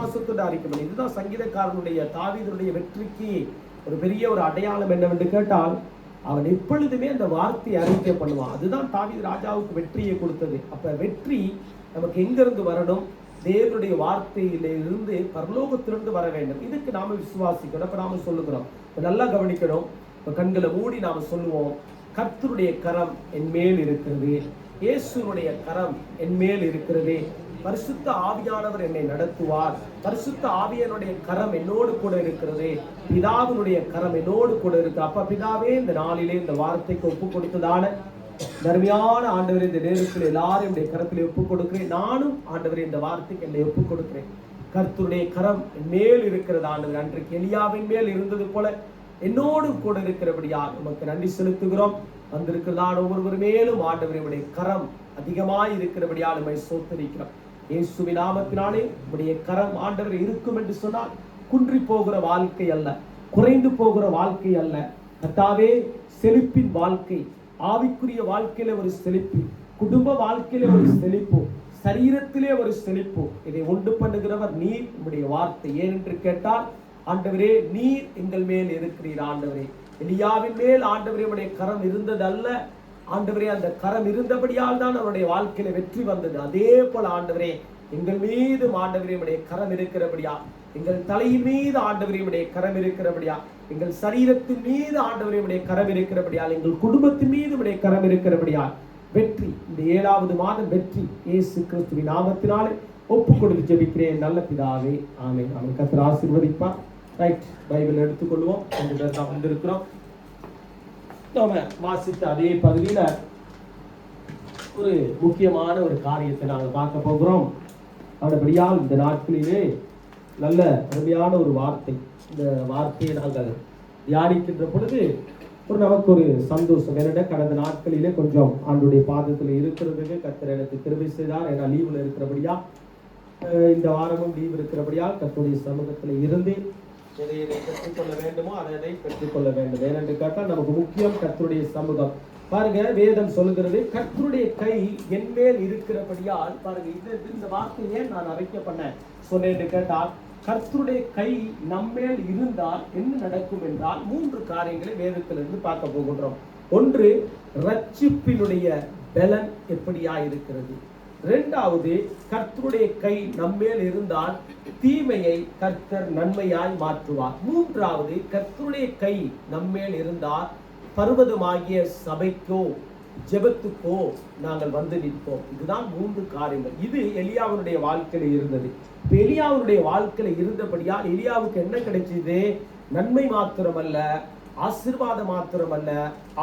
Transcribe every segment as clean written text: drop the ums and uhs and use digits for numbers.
விசுவாசத்தோடு அறிக்கை பண்ணி. இதுதான் சங்கீதக்காரனுடைய தாவீதுடைய வெற்றிக்கு ஒரு பெரிய ஒரு அடையாளம் என்னவென்று கேட்டால், அவன் எப்பொழுதுமே அந்த வார்த்தையை அறிக்கை பண்ணுவான். அதுதான் தாவீது ராஜாவுக்கு வெற்றியை கொடுத்தது. அப்ப வெற்றி நமக்கு எங்கிருந்து வரணும்? தேவனுடைய வார்த்தையிலிருந்து, பரலோகத்திலிருந்து வர வேண்டும். இதுக்கு நாம விசுவாசிக்கணும். அப்ப நாம சொல்லுகிறோம், நல்லா கவனிக்கணும். இப்ப கண்களை மூடி நாம சொல்லுவோம், கர்த்தருடைய கரம் என் மேல் இருக்கிறது, இயேசுனுடைய கரம் என் மேல் இருக்கிறது, பரிசுத்த ஆவியானவர் என்னை நடத்துவார், பரிசுத்த ஆவியானுடைய கரம் என்னோடு கூட இருக்கிறது, பிதாவினுடைய கரம் என்னோடு கூட இருக்கு. அப்ப பிதாவே, இந்த நாளிலே இந்த வார்த்தைக்கு ஒப்பு கொடுத்ததான தர்மியான ஆண்டவரே, இந்த நேரத்தில் எல்லாரும் என்னுடைய கரத்தில் ஒப்பு கொடுக்கிறேன். நானும் ஆண்டவரே இந்த வார்த்தைக்கு என்னை ஒப்பு கொடுக்கிறேன். கர்த்தருடைய கரம் மேல் இருக்கிறது ஆண்டவர். அன்றைக்கு எலியாவின் மேல் இருந்தது போல என்னோடு கூட இருக்கிறபடியால் நமக்கு நன்றி செலுத்துகிறோம். வந்திருக்கிறதான ஒவ்வொரு மேலும் ஆண்டவருடைய கரம் அதிகமாய் இருக்கிறபடியால் நம்மை சோத்தரிக்கிறோம். இயேசுவின் நாமத்தினாலே உடைய கரம் ஆண்டவர் இருக்கும் என்று சொன்னால் குன்றி போகிற வாழ்க்கை அல்ல, குறைந்து போகிற வாழ்க்கை அல்ல. கர்த்தாவே, செழிப்பின் வாழ்க்கை, ஆவிக்குரிய வாழ்க்கையில ஒரு செழிப்பு, குடும்ப வாழ்க்கையில ஒரு செழிப்பு, சரீரத்திலே ஒரு செழிப்பு, இதை உண்டு பண்ணுகிறவர் நீர், உம்முடைய வார்த்தை. ஏனென்று கேட்டால் ஆண்டவரே, நீர் எங்கள் மேல் இருக்கிறீர். ஆண்டவரே, எலியாவின் மேல் ஆண்டவரே உடைய கரம் இருந்தது அல்ல ஆண்டவரே, அந்த கரம் இருந்தபடியால் தான் அவருடைய வாழ்க்கையில வெற்றி வந்தது. அதே போல ஆண்டவரே, எங்கள் மீது ஆண்டவரே உடைய கரம் இருக்கிறபடியா, எங்கள் தலையின் மீது ஆண்டவரே உடைய கரம் இருக்கிறபடியா, எங்கள் சரீரத்தின் மீது ஆண்டவரே உடைய கரம் இருக்கிறபடியால், எங்கள் குடும்பத்தின் மீது உடைய கரம் இருக்கிறபடியால் வெற்றி, இந்த 7வது மாதம் வெற்றி இயேசு கிறிஸ்துவின் நாமத்தினாலே ஒப்பு கொடுத்து ஜெபிக்கிறேன் நல்ல பிதாவே, ஆமென். ஆமென். கர்த்தர் ஆசீர்வதிப்பார். ரைட், பைபிள் எடுத்துக்கொள்வோம். வந்திருக்கிறோம். நாம வாசித்த அதே பகுதியில ஒரு முக்கியமான ஒரு காரியத்தை நாங்கள் பார்க்க போகிறோம். அப்படியால் இந்த நாட்களிலே நல்ல அருமையான ஒரு வார்த்தை, இந்த வார்த்தையை நாங்கள் தியானிக்கின்ற பொழுது நமக்கு ஒரு சந்தோஷம். என்னென்ன, கடந்த நாட்களிலே கொஞ்சம் ஆண்டுடைய பாதத்தில் இருக்கிறதுக்கு கர்த்தர் எனக்கு கிருபை செய்தார். ஏன்னா லீவில் இருக்கிறபடியா, இந்த வாரமும் லீவ் இருக்கிறபடியா கர்த்தருடைய சமூகத்தில் இருந்து எதை பெற்றுக்கொள்ள வேண்டுமோ அதை பெற்றுக்கொள்ள வேண்டும். ஏனென்று கேட்டால் நமக்கு முக்கியம் கர்த்தருடைய சமூகம். பாருங்க, வேதம் சொல்லுகிறது, கர்த்தருடைய கை என் மேல் இருக்கிறபடியால். பாருங்க, இந்த வார்த்தையை நான் அறிக்கை பண்ண சொன்னேன்னு கேட்டால், கர்த்தருடைய கை நம்மேல் இருந்தால் என்ன நடக்கும் என்றால் 3 காரியங்களை வேதத்திலிருந்து பார்க்க போகின்றோம். ஒன்று, ரட்சிப்பினுடைய பலன் எப்படியா இருக்கிறது. 2வது, கர்த்தருடைய கை நம்மேல் இருந்தால் தீமையை கர்த்தர் நன்மையாய் மாற்றுவார். 3வது, கர்த்தருடைய கை நம்மேல் இருந்தால் பர்வதமாகிய சபைக்கோ ஜெபத்துக்கோ நாங்கள் வந்து நிற்போம். இதுதான் 3 காரியங்கள். இது எலியாவுடைய வாழ்க்கையில இருந்தது. இப்ப எலியாவுடைய வாழ்க்கையில இருந்தபடியால் எலியாவுக்கு என்ன கிடைச்சது? நன்மை மாத்திரமல்ல, ஆசீர்வாதம் மாத்திரமல்ல,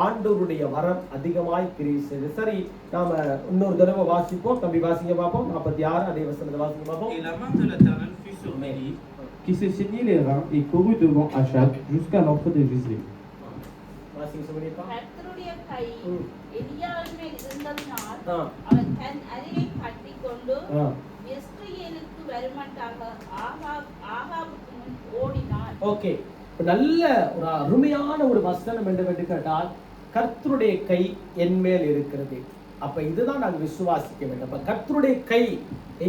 ஆண்டவருடைய வரம் அதிகமாய் கிரியை செய்தது. சரி, நாம இன்னொரு தடவை வாசிப்போம். தம்பி வாசிங்க பார்ப்போம். 46 அதே வசனத்தை வாசிங்க பார்ப்போம். Et la main de l'Éternel fut sur Élie, qui se ceignit les reins et courut devant Achab jusqu'à l'entrée de Jezreel. வாசிங்க சொல்லுங்க. கர்த்தருடைய கை எலியாவின் மேல் இருந்ததினால் அவன் தன் அறையை கட்டிக்கொண்டு யெஸ்ரயேலுக்கு வருமட்டாக ஆகாபுக்கு முன் ஓடினான். ஓகே, நல்ல ஒரு அருமையான ஒரு வசனம் என்று கேட்டால், கர்த்தருடைய கை என் மேல் இருக்கிறது. அப்ப இதுதான் நாங்கள் விசுவாசிக்க வேண்டும். அப்ப கர்த்தருடைய கை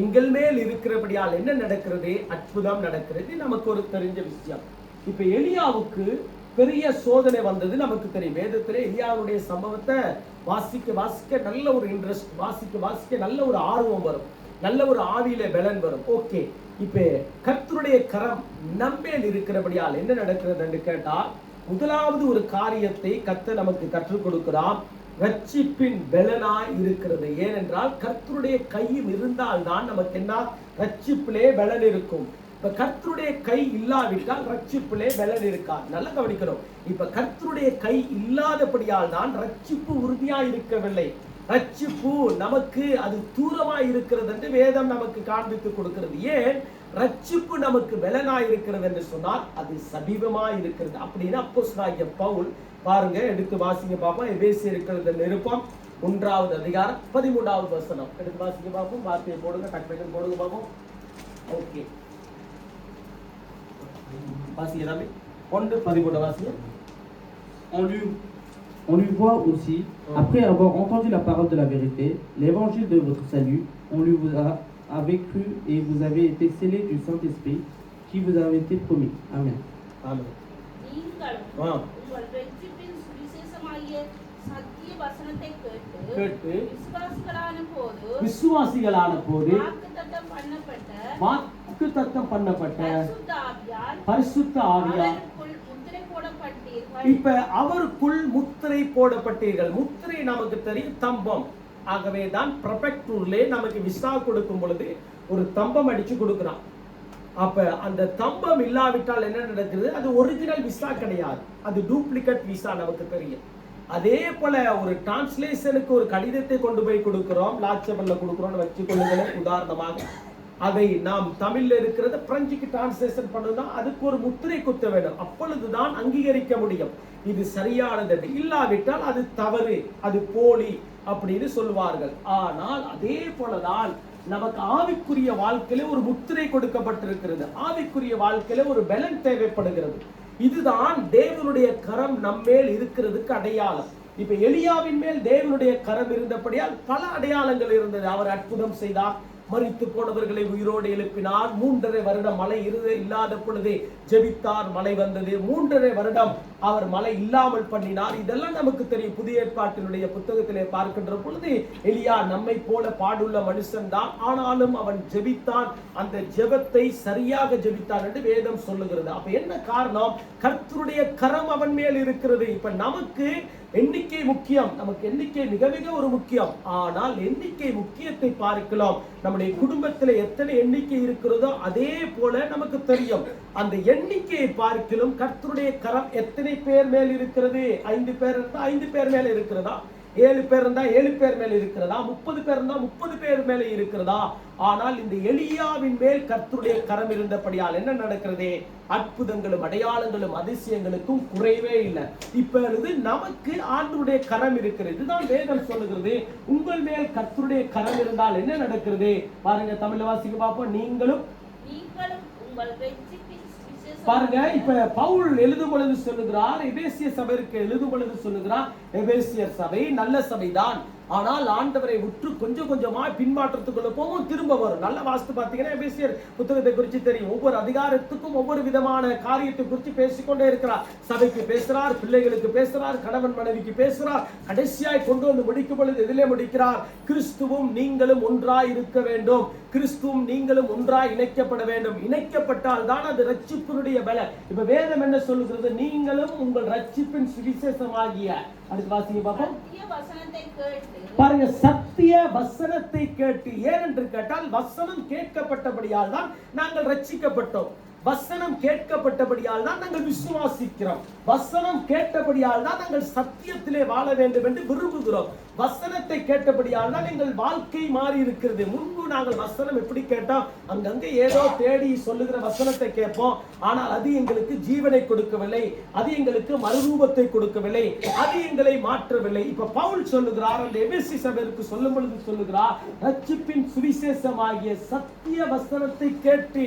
எங்கள் மேல் இருக்கிறபடியால் என்ன நடக்கிறது? அற்புதம் நடக்கிறது. நமக்கு ஒரு தெரிஞ்ச விஷயம். இப்ப எலியாவுக்கு பெரிய சோதனை வந்தது நமக்கு தெரியும். வேதத்திலே எலியாவுடைய சம்பவத்தை வாசிக்க நல்ல ஒரு இன்ட்ரெஸ்ட், வாசிக்க நல்ல ஒரு ஆர்வம் வரும், நல்ல ஒரு ஆவியில பலன் வரும். ஓகே, இப்ப கர்த்தருடைய கரம் நம்மேல் இருக்கிறபடியால் என்ன நடக்கிறது என்று கேட்டால், முதலாவது ஒரு காரியத்தை கர்த்தர் நமக்கு கற்றுக் கொடுக்கிறார். ரட்சிப்பின் பலனாய் இருக்கிறது. ஏனென்றால் கர்த்தருடைய கையும் இருந்தால் தான் நமக்கு என்ன? ரட்சிப்பிலே பலன் இருக்கும். இப்ப கர்த்தருடைய கை இல்லாவிட்டால் ரட்சிப்பிலே பலன் இருக்காது. நல்லா கவனிக்கணும். இப்ப கர்த்தருடைய கை இல்லாதபடியால் தான் ரட்சிப்பு உறுதியா இருக்கவில்லை. ரட்சிப்பு நமக்கு அது தூரமாய் இருக்கிறது என்று வேதம் நமக்கு காண்பித்து கொடுக்கிறது. ஏன்? ரட்சிப்பு நமக்கு பலனாய் இருக்கிறது என்று சொன்னால் அது சமீபமாய் இருக்கிறது. அப்படின்னா அப்போஸ்தலனாகிய பவுல் பாருங்க, எடுத்து வாசிங்க பார்ப்போம். எபேசியருக்கு நிருபம் 1வது அதிகாரம் 13வது வசனம் எடுத்து வாசிங்க பார்ப்போம். வார்த்தையை போடுங்க, டக்குனு போடுங்க பார்ப்போம். ஓகே, வாசிங்க தம்பி. 1:13 வாசிங்க. On lui voit aussi, après avoir entendu la parole de la vérité, l'évangile de votre salut, on lui avez cru et vous avez été scellés du Saint-Esprit qui vous avait été promis. Amen. ஆமென். நீங்களும் ஆ. உங்கள் ரட்சிப்பின் சுவிசேஷமாகிய சத்திய வசனத்தை கேட்டு கேட்டு விசுவாசிகளான போது வாக்குத்தத்தம் பண்ணப்பட்ட பரிசுத்த ஆவியால் இப்ப அவருக்குள் முத்திரை போடப்பட்டீர்கள். முத்திரை நமக்கு தெரியும், தம்பம். ஆகவே தான் ப்ரொபெக்டூர்லே நமக்கு விசா கொடுக்கும் பொழுது ஒரு தம்பம் அடிச்சு கொடுக்கிறான். அப்ப அந்த தம்பம் இல்லாவிட்டால் என்ன நடக்குது? அது ஒரிஜினல் விசா கிடையாது, அது டூப்ளிகேட் விசா நமக்கு தெரியும். அதே போல ஒரு டிரான்ஸ்லேஷனுக்கு ஒரு கடிதத்தை கொண்டு போய் கொடுக்கிறோம், லாட்சபல்ல கொடுக்கிறோம்னு வச்சுக்கொள்ளுங்களேன் உதாரணமாக. அதை நாம் தமிழ்ல இருக்கிறத பிரெஞ்சுக்கு டிரான்ஸ்லேஷன் பண்ணணும்னா அதுக்கு ஒரு முத்திரை குத்த வேண்டும், அப்பொழுதுதான் அங்கீகரிக்க முடியும் இது சரியானது. இல்லாவிட்டால் அது தவறு, அது போலி அப்படின்னு சொல்லுவார்கள். ஆனால் அதே போலதான் நமக்கு ஆவிக்குரிய வாழ்க்கையில ஒரு முத்திரை கொடுக்கப்பட்டிருக்கிறது. ஆவிக்குரிய வாழ்க்கையில ஒரு பலன் தேவைப்படுகிறது. இதுதான் தேவனுடைய கரம் நம்மேல் இருக்கிறதுக்கு அடையாளம். இப்ப எலியாவின் மேல் தேவனுடைய கரம் இருந்தபடியால் பல அடையாளங்கள் இருந்தது. அவர் அற்புதம் செய்தார், மரித்து போனவர்களை உயிரோடு எழுப்பினார், 3.5 வருடம் மழை இல்லாத பொழுது ஜெபித்தார், மழை வந்தது. 3.5 வருடம் அவர் மழை இல்லாமல் பண்ணினார். இதெல்லாம் நமக்கு தெரியும். புதிய ஏற்பாட்டினுடைய புத்தகத்திலே பார்க்கின்ற பொழுது எலியா நம்மை போல பாடுள்ள மனுஷன் தான், ஆனாலும் அவன் ஜெபித்தான், அந்த ஜெபத்தை சரியாக ஜெபித்தான் என்று வேதம் சொல்லுகிறது. அப்ப என்ன காரணம்? கர்த்தருடைய கரம் அவன் மேல் இருக்கிறது. இப்ப நமக்கு எண்ணிக்கை முக்கியம், நமக்கு எண்ணிக்கை மிக மிக ஒரு முக்கியம். ஆனால் எண்ணிக்கை முக்கியத்தை பார்க்கலாம், நம்முடைய குடும்பத்தில் எத்தனை எண்ணிக்கை இருக்கிறதோ அதே போல நமக்கு தெரியும். அந்த எண்ணிக்கையை பார்க்கலாம் கர்த்தருடைய கரம் எத்தனை பேர் மேல் இருக்கிறது. 5 பேர் இருந்தா 5 பேர் மேல இருக்கிறதா, 7 பேர் இருந்தா 7 பேர் மேல இருக்கிறதா, 30 பேர் இருந்தா 30 பேர் மேல இருக்கிறதா? ஆனால் இந்த எலியாவின் மேல் கர்த்தருடைய கரம் இருந்தபடியால் என்ன நடக்கிறது? அற்புதங்களும் அடையாளங்களும் அதிசயங்களுக்கும் குறைவே இல்லை. இப்பொழுது நமக்கு ஆண்டவருடைய கரம் இருக்கிறது. இதுதான் வேதம் சொல்லுகிறது. உங்கள் மேல் கர்த்தருடைய கரம் இருந்தால் என்ன நடக்கிறது பாருங்க. தமிழ் வாசிக்க பார்ப்போம். நீங்களும் உங்கள் ரட்சிப்பின் பாருங்க. இப்ப பவுல் எழுதும் பொழுது சொல்லுகிறார், எபேசிய சபைக்கு எழுதும் பொழுது சொல்லுகிறார், எபேசியர் சபை நல்ல சபைதான், ஆனால் ஆண்டவரை உற்று கொஞ்சம் கொஞ்சமா பின்மாற்றத்துக்குள்ள போகும், திரும்ப வரும். நல்ல வாஸ்து பார்த்தீங்கன்னா எபேசியர் புத்தகத்தை குறித்து தெரியும். ஒவ்வொரு அதிகாரத்துக்கும் ஒவ்வொரு விதமான காரியத்தை குறித்து பேசிக்கொண்டே இருக்கிறார். சபைக்கு பேசுறார், பிள்ளைகளுக்கு பேசுறார், கணவன் மனைவிக்கு பேசுறார். கடைசியாய் கொண்டு வந்து முடிக்கும் பொழுது எதிலே முடிக்கிறார்? கிறிஸ்துவும் நீங்களும் ஒன்றாய் இருக்க வேண்டும், கிறிஸ்துவும் நீங்களும் ஒன்றாய் இணைக்கப்பட வேண்டும். இணைக்கப்பட்டால் தான் அது ரட்சிப்பினுடைய பலன். இப்ப வேதம் என்ன சொல்லுகிறது? நீங்களும் உங்கள் ரட்சிப்பின் சுவிசேஷமாகிய, அடுத்து வாசிங்க பாப்போம். பாருங்க, சத்திய வசனத்தை கேட்டு. ஏனென்று கேட்டால் வசனம் கேட்கப்பட்டபடியால் தான் நாங்கள் ரட்சிக்கப்பட்டோம். வசனம் கேட்கப்பட்டபடியால் தான் நாங்கள் விசுவாசிக்கிறோம். வசனம் கேட்டபடியால் தான் நாங்கள் சத்தியத்திலே வாழ வேண்டும் என்று விரும்புகிறோம். வசனத்தை கேட்டபடியால் தான் எங்கள் வாழ்க்கை மாறி இருக்கிறது. முன்பு நாங்கள் வசனம் எப்படி கேட்டோம்? அங்கங்க ஏதோ தேடி சொல்லுகிற வசனத்தை கேட்போம். ஆனால் அது எங்களுக்கு ஜீவனை கொடுக்கவில்லை, அது எங்களுக்கு மறுரூபத்தை கொடுக்கவில்லை, அது எங்களை மாற்றவில்லை. இப்ப பவுல் சொல்லுகிறார், அந்த எபேசி சபைக்கு சொல்லும் பொழுது சொல்லுகிறார், ரட்சிப்பின் சுவிசேஷமாகிய சத்திய வசனத்தை கேட்டு.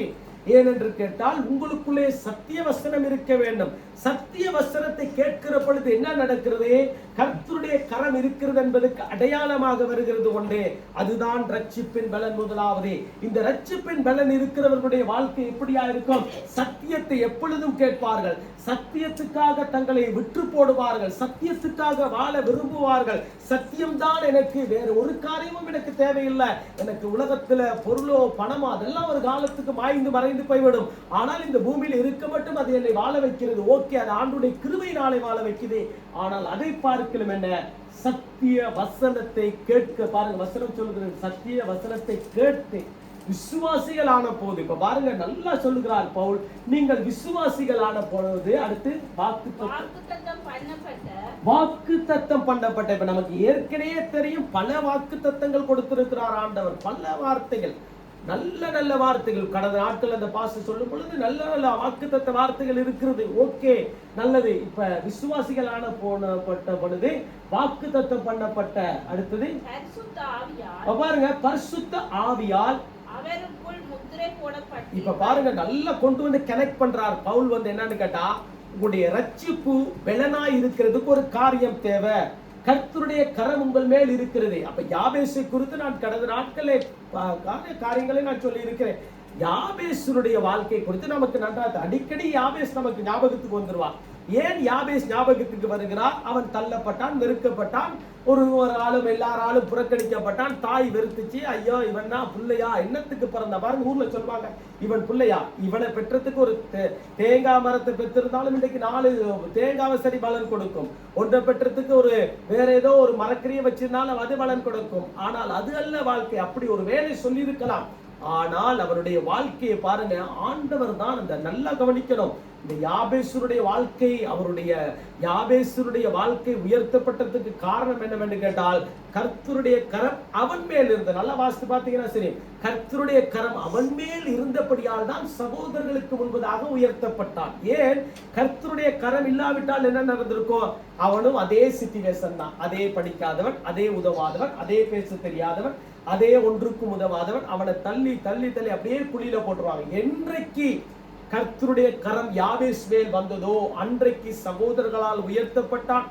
ஏனென்று கேட்டால் உங்களுக்குள்ளே சத்திய வசனம் இருக்க வேண்டும். சத்திய வசனத்தை கேட்கிற பொழுது என்ன நடக்கிறது? கர்த்தருடைய கரம் இருக்கிறது என்பதற்கு அடையாளமாக வருகிறது ஒன்றே, அதுதான் ரட்சிப்பின் பலன். முதலாவது, இந்த ரட்சிப்பின் பலன் இருக்கிறவர்களுடைய வாழ்க்கை எப்படியா இருக்கும்? சத்தியத்தை எப்பொழுதும் கேட்பார்கள், சத்தியத்துக்காக தங்களை விற்று போடுவார்கள், சத்தியத்துக்காக வாழ விரும்புவார்கள். சத்தியம்தான் எனக்கு, வேறு ஒரு காரியமும் எனக்கு தேவையில்லை. எனக்கு உலகத்துல பொருளோ பணமோ அதெல்லாம் ஒரு காலத்துக்கு மாய்ந்து மறைந்து போய்விடும். ஆனால் இந்த பூமியில் இருக்க மட்டும் அது என்னை வாழ வைக்கிறது. ஓகே, அது ஆண்டவருடைய கிருபையினாலே வாழ வைக்குது. ஆனால் அதை பார்க்கலாம் என்ன? சத்திய வசனத்தை கேட்க. பாருங்க, வசனம் சொல்கிறது சத்திய வசனத்தை கேட்டு விசுவாசிகள் ஆன போது. இப்ப பாருங்க, நல்லா சொல்லுகிறார் பவுல், நீங்கள் விசுவாசிகள் ஆன பொழுது. அடுத்து வாக்குத்தத்தம் பண்ணப்பட்ட. இப்ப நமக்கு ஏற்கனவே தெரியும், பல வாக்குத்தத்தங்கள் கொடுத்திருக்கிறார் ஆண்டவர். பல வார்த்தைகள், நல்ல நல்ல வார்த்தைகள். கடந்த நாட்கள் அந்த பாஸ்டர் சொல்லும் பொழுது நல்ல நல்ல வாக்குத்தத்த வார்த்தைகள் இருக்கிறது. ஓகே, நல்லது. இப்ப விசுவாசிகளான போனப்பட்ட பொழுது வாக்குத்தத்தம் பண்ணப்பட்ட. அடுத்தது பாருங்க, பரிசுத்த ஆவியால் அவருக்குள் முத்திரை போடப்பட்டது. இப்ப பாருங்க, நல்லா கொண்டு வந்து கனெக்ட் பண்றார் பவுல். என்னன்னு கேட்டா, உங்களுடைய ரட்சிப்பு பலனாய் இருக்கிறதுக்கு ஒரு காரியம் தேவை. கர்த்தருடைய கரம் உங்கள் மேல் இருக்கிறது. அப்ப யாபேசை குறித்து நான் கடந்த நாட்களே காரியங்களை நான் சொல்லி இருக்கிறேன். யாபேசுடைய வாழ்க்கை குறித்து நமக்கு நன்றாக அடிக்கடி யாபேஸ் நமக்கு ஞாபகத்துக்கு வந்துருவான். ஏன் யாபேஸ் ஞாபகத்துக்கு வருகிறார்? அவன் தள்ளப்பட்டான், வெறுக்கப்பட்டான், ஒரு ஆளும் எல்லாராலும் புறக்கணிக்கப்பட்டான், தாய் வெறுத்துச்சு. ஐயோ இவன் தான் புள்ளையா, என்னத்துக்கு பிறந்த பாருங்க ஊர்ல சொல்லுவாங்க, இவன் புள்ளையா, இவனை பெற்றதுக்கு ஒரு தேங்காய் மரத்தை பெற்றிருந்தாலும் இன்றைக்கு 4 தேங்காவை சரி பலன் கொடுக்கும். ஒன்றை பெற்றதுக்கு ஒரு வேற ஏதோ ஒரு மரக்கறியை வச்சிருந்தாலும் அது பலன் கொடுக்கும். ஆனால் அது அல்ல வாழ்க்கை. அப்படி ஒரு வேலை சொல்லி இருக்கலாம். ஆனால் அவருடைய வாழ்க்கையை பாருங்க, ஆண்டவர் தான் அந்த நல்லா கவனிக்கணும். இந்த யாபேசுடைய வாழ்க்கை, அவருடைய யாபேசுடைய வாழ்க்கை உயர்த்தப்பட்டதுக்கு காரணம் என்னவென்று கேட்டால், கர்த்தருடைய கரம் அவன் மேல் இருந்த, நல்லா வாசித்து பார்த்தீங்கன்னா சரி, கர்த்தருடைய கரம் அவன் மேல் இருந்தபடியால் தான் சகோதரர்களுக்கு முன்பதாக உயர்த்தப்பட்டான். ஏன்? கர்த்தருடைய கரம் இல்லாவிட்டால் என்ன நடந்திருக்கும்? அவனும் அதே சிச்சுவேஷன் தான், அதே படிக்காதவன், அதே உதவாதவன், அதே பேச தெரியாதவன், அதே ஒன்றுக்கும் உதவாதவன். அவனை தள்ளி தள்ளி தள்ளி அப்படியே குழியில போட்டுருவாங்க. என்றைக்கு கர்த்தருடைய கரம் யாபேஸ் மேல் வந்ததோ அன்றைக்கு சகோதரர்களால் உயர்த்தப்பட்டான்,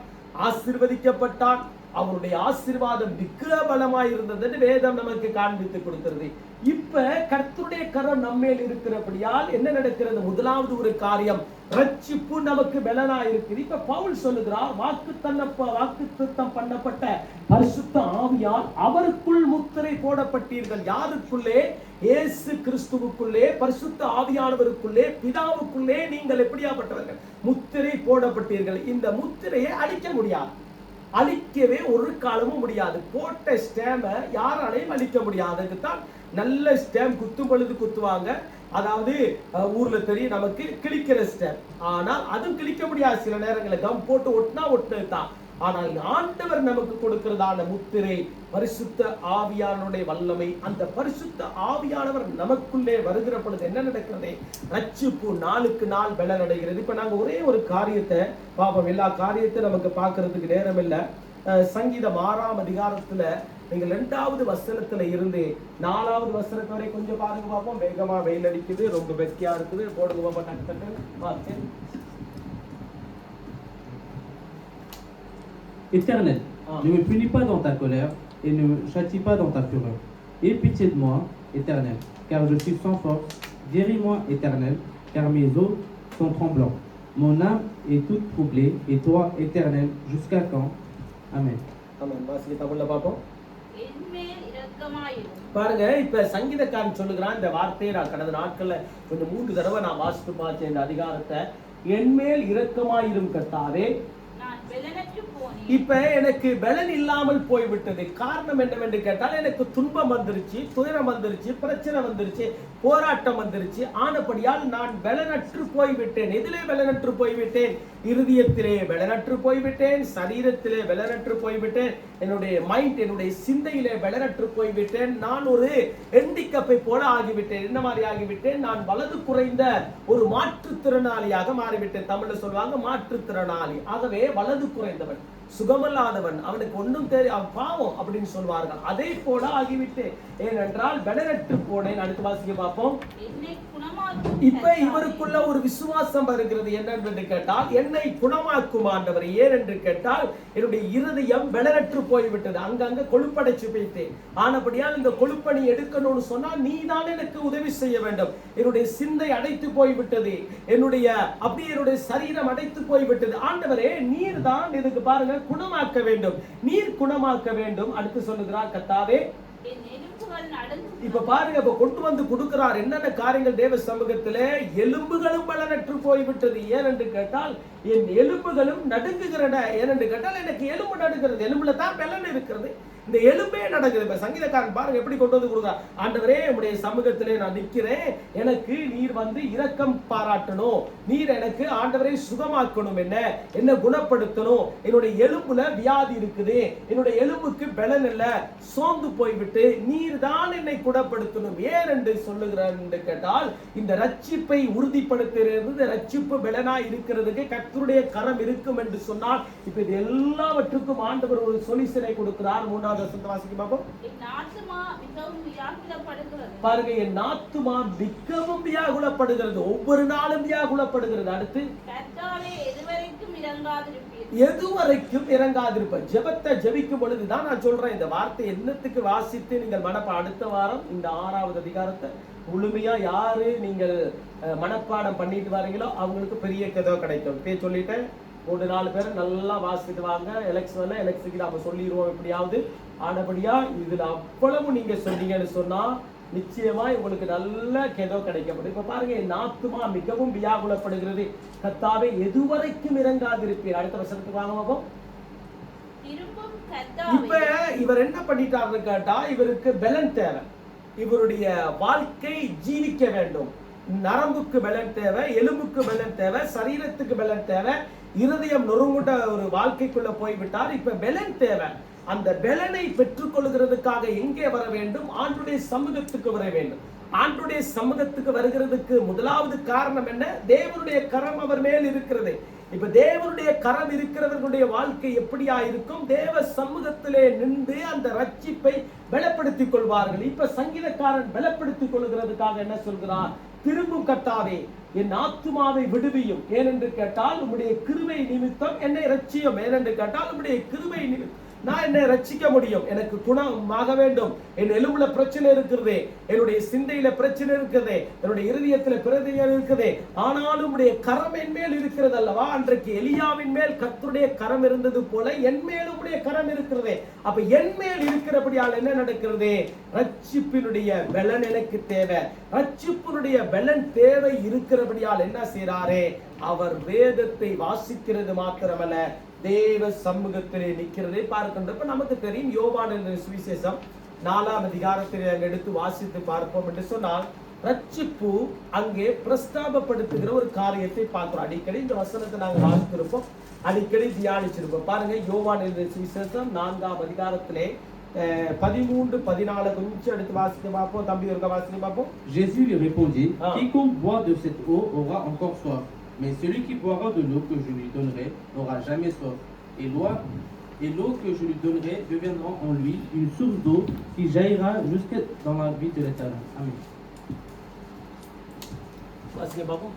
ஆசீர்வதிக்கப்பட்டான். அவருடைய ஆசீர்வாதம் மிக பலமாய் இருந்தது என்று வேதம் நமக்கு காண்பித்து கொடுக்கிறது. இப்ப கர்த்தருடைய கரம் நம்மேல் இருக்கிறபடியால் என்ன நடக்கிறது? முதலாவது ஒரு காரியம், ரட்சிப்பு நமக்கு பலனா இருக்குது. இப்ப பவுல் சொல்லுகிறார், வாக்குத்தத்தம் பண்ணப்பட்ட பரிசுத்த ஆவியால் அவருக்குள் முத்திரை போடப்பட்டீர்கள். யாருக்குள்ளே? இயேசு கிறிஸ்துவுக்குள்ளே, பரிசுத்த ஆவியானவருக்குள்ளே, பிதாவுக்குள்ளே நீங்கள் எப்படியாப்பட்டவர்கள்? முத்திரை போடப்பட்டீர்கள். இந்த முத்திரையை அழிக்க முடியாது, அழிக்கவே ஒரு காலமும் முடியாது. போட்ட ஸ்டேம்பை யாராலையும் அழிக்க முடியாது. அதுக்குத்தான் நல்ல ஸ்டேம்ப் குத்தும் பொழுது குத்துவாங்க. அதாவது ஊர்ல தெரியும் நமக்கு கிழிக்கிற ஸ்டேம்ப். ஆனால் அதுவும் கிழிக்க முடியாது. சில நேரங்களில் கம் போட்டு ஒட்டினா ஒட்டினது தான். ஆனால் ஆண்டவர் நமக்கு கொடுக்கிறதான முத்திரை பரிசுத்த ஆவியானுடைய வல்லமை. அந்த பரிசுத்த ஆவியானவர் நமக்குள்ளே வருகிற பொழுது என்ன நடக்கிறது? ரட்சிப்பு நாளுக்கு நாள் பலன் அடைகிறது. இப்ப நாங்க ஒரே ஒரு காரியத்தை பார்ப்போம். எல்லா காரியத்தை நமக்கு பார்க்கறதுக்கு நேரம் இல்லை. சங்கீதம் 6ஆம் அதிகாரத்துல நீங்கள் 2வது வசனத்துல இருந்து 4வது வசனத்து வரை கொஞ்சம் பாருங்க பார்ப்போம். வேகமா வெயில் அடிக்குது, ரொம்ப வெக்கையா இருக்குது. போடுங்க பாப்பா, டக்கு. Éternel, ne me punis pas dans ta colère et ne me châtie pas dans ta fureur. Aie pitié de moi, Éternel, car je suis sans force. Guéris-moi, Éternel, car mes os sont tremblants. Mon âme est toute troublée, et toi, Éternel, jusqu'à quand? Amen. Amen. வாசிக்க தமிழ்ல பார்ப்போம். என்மேல் இரக்கமாயிரும். பாருங்க, இப்ப சங்கீதக்காரன் சொல்லுகிறான் இந்த வார்த்தையை. நான் கடந்த நாட்கள்ல கொஞ்சம் 3 தடவை நான் வாசித்து பார்த்தேன் இந்த அதிகாரத்தை. என்மேல் இரக்கமாயிரும் கர்த்தாவே. இப்ப எனக்கு பலன் இல்லாமல் போய்விட்டது. காரணம் என்னவென்று கேட்டால், எனக்கு துன்பம் வந்துருச்சு, துயரம் வந்துருச்சு, பிரச்சனை வந்துருச்சு, போராட்டம் வந்துருச்சு. ஆனபடியால் நான் பலனற்று போய்விட்டேன். எதிலே பலனற்று போய்விட்டேன்? இருதயத்திலே பலனற்று போய்விட்டேன், சரீரத்திலே பலனற்று போய்விட்டேன், என்னுடைய மைண்ட், என்னுடைய சிந்தையிலே பலனற்று போய்விட்டேன். நான் ஒரு ஹேண்டிகேப்பை போல ஆகிவிட்டேன். என்ன மாதிரி ஆகிவிட்டேன்? நான் வலது குறைந்த ஒரு மாற்றுத்திறனாளியாக மாறிவிட்டேன். தமிழ்ல சொல்லுவாங்க மாற்றுத்திறனாளி. ஆகவே வலது குறைந்தவன், சுகமல்லாதவன், அவனுக்கு ஒன்றும் பாவம் அப்படின்னு சொல்வார்கள். அதே போல ஆகிவிட்டேன். ஏனென்றால் பலனற்று போனேன். அடுத்த வாசிக்க பார்ப்போம். இப்ப இவருக்குள்ள ஒரு விசுவாசம் வருகிறது. என்னென்று கேட்டால், என்னை குணமாக்கும் ஆண்டவர். ஏன் என்று கேட்டால், என்னுடைய இருதயம் பலனற்று போய்விட்டது, அங்கங்க கொழுப்படைச்சு போயிட்டேன். ஆனபடியால் இந்த கொழுப்பணி எடுக்கணும்னு சொன்னால் நீ தான் எனக்கு உதவி செய்ய வேண்டும். என்னுடைய சிந்தை அடைத்து போய்விட்டது, என்னுடைய சரீரம் அடைத்து போய்விட்டது. ஆண்டவரே, நீர் தான் இதுக்கு பாருங்க குணமாக்க வேண்டும், நீர் குணமாக்க வேண்டும். அடுத்து சொல்லுகிறார், கர்த்தாவே. இப்ப பாருங்க, இப்ப கொண்டு வந்து கொடுக்கிறார் என்னென்ன காரியங்கள் தேவ சமூகத்திலே. எலும்புகளும் பலனற்று போய்விட்டது. ஏனென்று கேட்டால், என் எலும்புகளும் நடுங்குகிறன. ஏனென்று கேட்டால், எனக்கு எலும்பு நடுங்கிறது. எலும்புல தான் பலன் இருக்கிறது, இந்த எலும்பே நடக்குது. இப்ப சங்கீதக்காரன் பாருங்க எப்படி கொண்டு வந்து கொடுக்குறார். ஆண்டவரே, உடைய சமூகத்திலே நான் நிற்கிறேன், எனக்கு நீர் வந்து இரக்கம் பாராட்டணும், நீர் எனக்கு ஆண்டவரை சுகமாக்கணும், என்ன குணப்படுத்தணும். என்னுடைய எலும்புல வியாதி இருக்குது, என்னுடைய எலும்புக்கு பலன் இல்ல, சோர்ந்து போய்விட்டு நீர் தான் என்னை குணப்படுத்தணும். ஏன் என்று சொல்லுகிறார் என்று கேட்டால், இந்த ரட்சிப்பை உறுதிப்படுத்துகிறது, ரட்சிப்பு பலனா இருக்கிறதுக்கு கர்த்தருடைய கரம் இருக்கும் என்று சொன்னால், இப்ப இது எல்லாவற்றுக்கும் ஆண்டவர் ஒரு சொல்யூஷனை கொடுக்கிறார். 3வது வசனத்தை வாசிக்க பார்ப்போம். பாருங்க, என் ஆத்துமா மிகவும் வியாகுலப்படுகிறது, ஒவ்வொரு நாளும் வியாகுலப்படுகிறது. அடுத்து, கர்த்தாவே, எதுவரைக்கும் இரங்காதிருப்பீர்? எதுவரைக்கும் இறங்காதிருப்ப. ஜெபத்தை ஜெபிக்கும் பொழுதுதான் நான் சொல்றேன், இந்த வார்த்தை என்னத்துக்கு வாசித்து நீங்கள் அடுத்த வாரம் இந்த 6வது அதிகாரத்தை முழுமையா யாரு நீங்கள் மனப்பாடம் பண்ணிட்டு வரீங்களோ அவங்களுக்கு பெரிய கதவு கிடைக்கும். இப்பயே சொல்லிட்டேன், 3-4 பேர் நல்லா வாசிட்டு வாங்க. எலெக்ஷனுக்கு நாம சொல்லிடுவோம் எப்படியாவது. ஆனபடியா இதுல அவ்வளவு நீங்க சொன்னீங்கன்னு சொன்னா நிச்சயமா உங்களுக்கு நல்ல கெதோ கிடைக்கப்படும். இப்ப பாருங்க, என் ஆத்துமா மிகவும் வியாகுலப்படுகிறது, கர்த்தாவே எதுவரைக்கும் இறங்காதிருப்பீர். அடுத்த வசனத்துக்கு வாங்க பாப்போம். திரும்பும் இப்ப கர்த்தாவே இவர் என்ன பண்ணிட்டாருன்னு கேட்டா, இவருக்கு பலன் தேவை. இவருடைய வாழ்க்கை ஜீவிக்க வேண்டும். நரம்புக்கு பலன் தேவை, எலும்புக்கு பலன் தேவை, சரீரத்துக்கு பலன் தேவை. இருதயம் நொறுங்குண்ட ஒரு வாழ்க்கைக்குள்ள போய்விட்டார். இப்ப பலன் தேவை. அந்த பலனை பெற்றுக் கொள்கிறதுக்காக எங்கே வர வேண்டும்? ஆண்டுடைய சமூகத்துக்கு வர வேண்டும். ஆண்டுடைய சமூகத்துக்கு வருகிறதுக்கு முதலாவது காரணம் என்ன? தேவனுடைய கரம் அவர் மேல் இருக்கிறது. இப்ப தேவனுடைய கரம் இருக்கிறவர்களுடைய வாழ்க்கை எப்படியா இருக்கும்? தேவ சமூகத்திலே நின்று அந்த ரட்சிப்பை பலப்படுத்திக் கொள்வார்கள். இப்ப சங்கீதக்காரன் பலப்படுத்திக் கொள்கிறதுக்காக என்ன சொல்கிறார்? திரும்பும் கர்த்தாவே என் ஆத்துமாவை விடுவியும். ஏனென்று கேட்டால் உம்முடைய கிருபை நிமித்தம் என்னை ரட்சியும். ஏனென்று கேட்டால் உம்முடைய கிருபை நிமித்தம் நான் என்னை ரட்சிக்க முடியும். எனக்கு குணமாக வேண்டும். என் எலும்புல பிரச்சனை இருக்கிறது, என்னுடைய சிந்தையில பிரச்சனை இருக்கிறது, என்னுடைய இருதயத்துல பிரச்சனை இருக்குது. ஆனாலும் உடைய கரம் என் மேல் இருக்கிறது அல்லவா? அன்றைக்கு எலியாவின் மேல் கர்த்தருடைய கரம் இருந்தது போல என் மேலும் உடைய கரம் இருக்கிறது. அப்ப என் மேல் இருக்கிறபடியால் என்ன நடக்கிறது? ரட்சிப்பினுடைய பலன் எனக்கு தேவை. ரட்சிப்பினுடைய பலன் தேவை இருக்கிறபடியால் என்ன செய்றாரே? அவர் வேதத்தை வாசிக்கிறது மாத்திரமல்ல, தேவ சமூகத்திலே நிற்கிறதை பார்க்கின்றப்ப நமக்கு தெரியும். யோவான் என்ற சுவிசேஷம் 4ஆம் அதிகாரத்தில் அங்கு எடுத்து வாசித்து பார்ப்போம் என்று சொன்னால், ரட்சிப்பு அங்கே பிரஸ்தாபப்படுத்துகிற ஒரு காரியத்தை பார்க்கிறோம். அடிக்கடி இந்த வசனத்தை நாங்கள் வாசித்திருப்போம், அடிக்கடி தியானிச்சிருப்போம். பாருங்க, யோவான் என்ற சுவிசேஷம் 4ஆம் அதிகாரத்திலே 13-14 கொஞ்சம் எடுத்து வாசிக்க பார்ப்போம். தம்பி ஒரு வாசிக்க பார்ப்போம். Jésus lui répondit, quiconque boit de cette eau aura encore soif. Mais celui qui boira de l'eau que je lui donnerai n'aura jamais soif. Et l'eau que je lui donnerai deviendra en lui une source d'eau qui jaillira jusque dans la vie de l'Éternel. Amen. வாசிக்க பார்ப்போம்.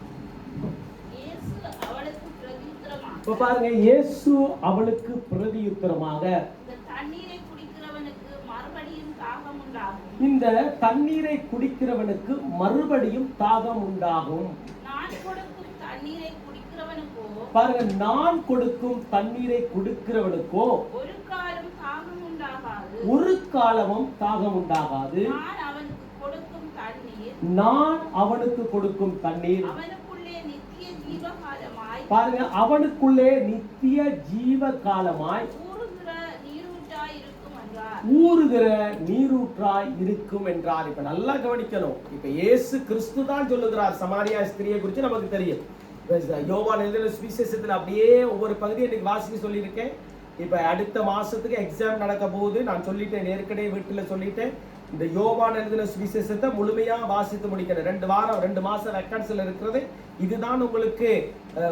இயேசு அவளுக்கு பிரதியுத்தரமாக, இப்ப பாருங்க, இயேசு அவளுக்கு பிரதியுத்தரமாக, இந்த தண்ணீரை குடிக்கிறவனுக்கு மறுபடியும் தாகம் உண்டாகும். இந்த தண்ணீரை குடிக்கிறவனுக்கு மறுபடியும் தாகம் உண்டாகும். நான் கொடுக்கும் தண்ணீரை குடிக்கிறவனுக்கோ, பாருங்க, நான் கொடுக்கும் தண்ணீரை குடிக்கிறவனுக்கோ ஒரு காலம் தாகம் உண்டாகாது. ஒரு காலமும் தாகம் உண்டாகாது. நான் அவனுக்கு கொடுக்கும் தண்ணீர், நான் அவனுக்கு கொடுக்கும் தண்ணீர், அவனுக்குள்ளே நித்திய ஜீவகாலமாய், பாருங்க, அவனுக்குள்ளே நித்திய ஜீவ காலமாய் ஊறுகிற நீரூற்றாய் இருக்கும் என்றார். ஊறுகிற நீரூற்றாய் இருக்கும் என்றார். இப்ப நல்லா கவனிக்கணும். இப்ப இயேசு கிறிஸ்து தான் சொல்லுகிறார். சமாரியா ஸ்திரியை குறித்து நமக்கு தெரியும். யோவான் எழுதின சுவிசேஷத்துல அப்படியே ஒவ்வொரு பகுதியை இன்னைக்கு வாசிக்க சொல்லியிருக்கேன். இப்ப அடுத்த மாசத்துக்கு எக்ஸாம் நடக்க போகுது. நான் சொல்லிட்டேன், ஏற்கனவே வீட்டுல சொல்லிட்டேன். இந்த யோவான் எழுதின சுவிசேஷத்தை முழுமையா வாசித்து முடிக்கணும். 2 மாசம் ரெக்கார்ட்ஸ்ல இருக்கிறது. இதுதான் உங்களுக்கு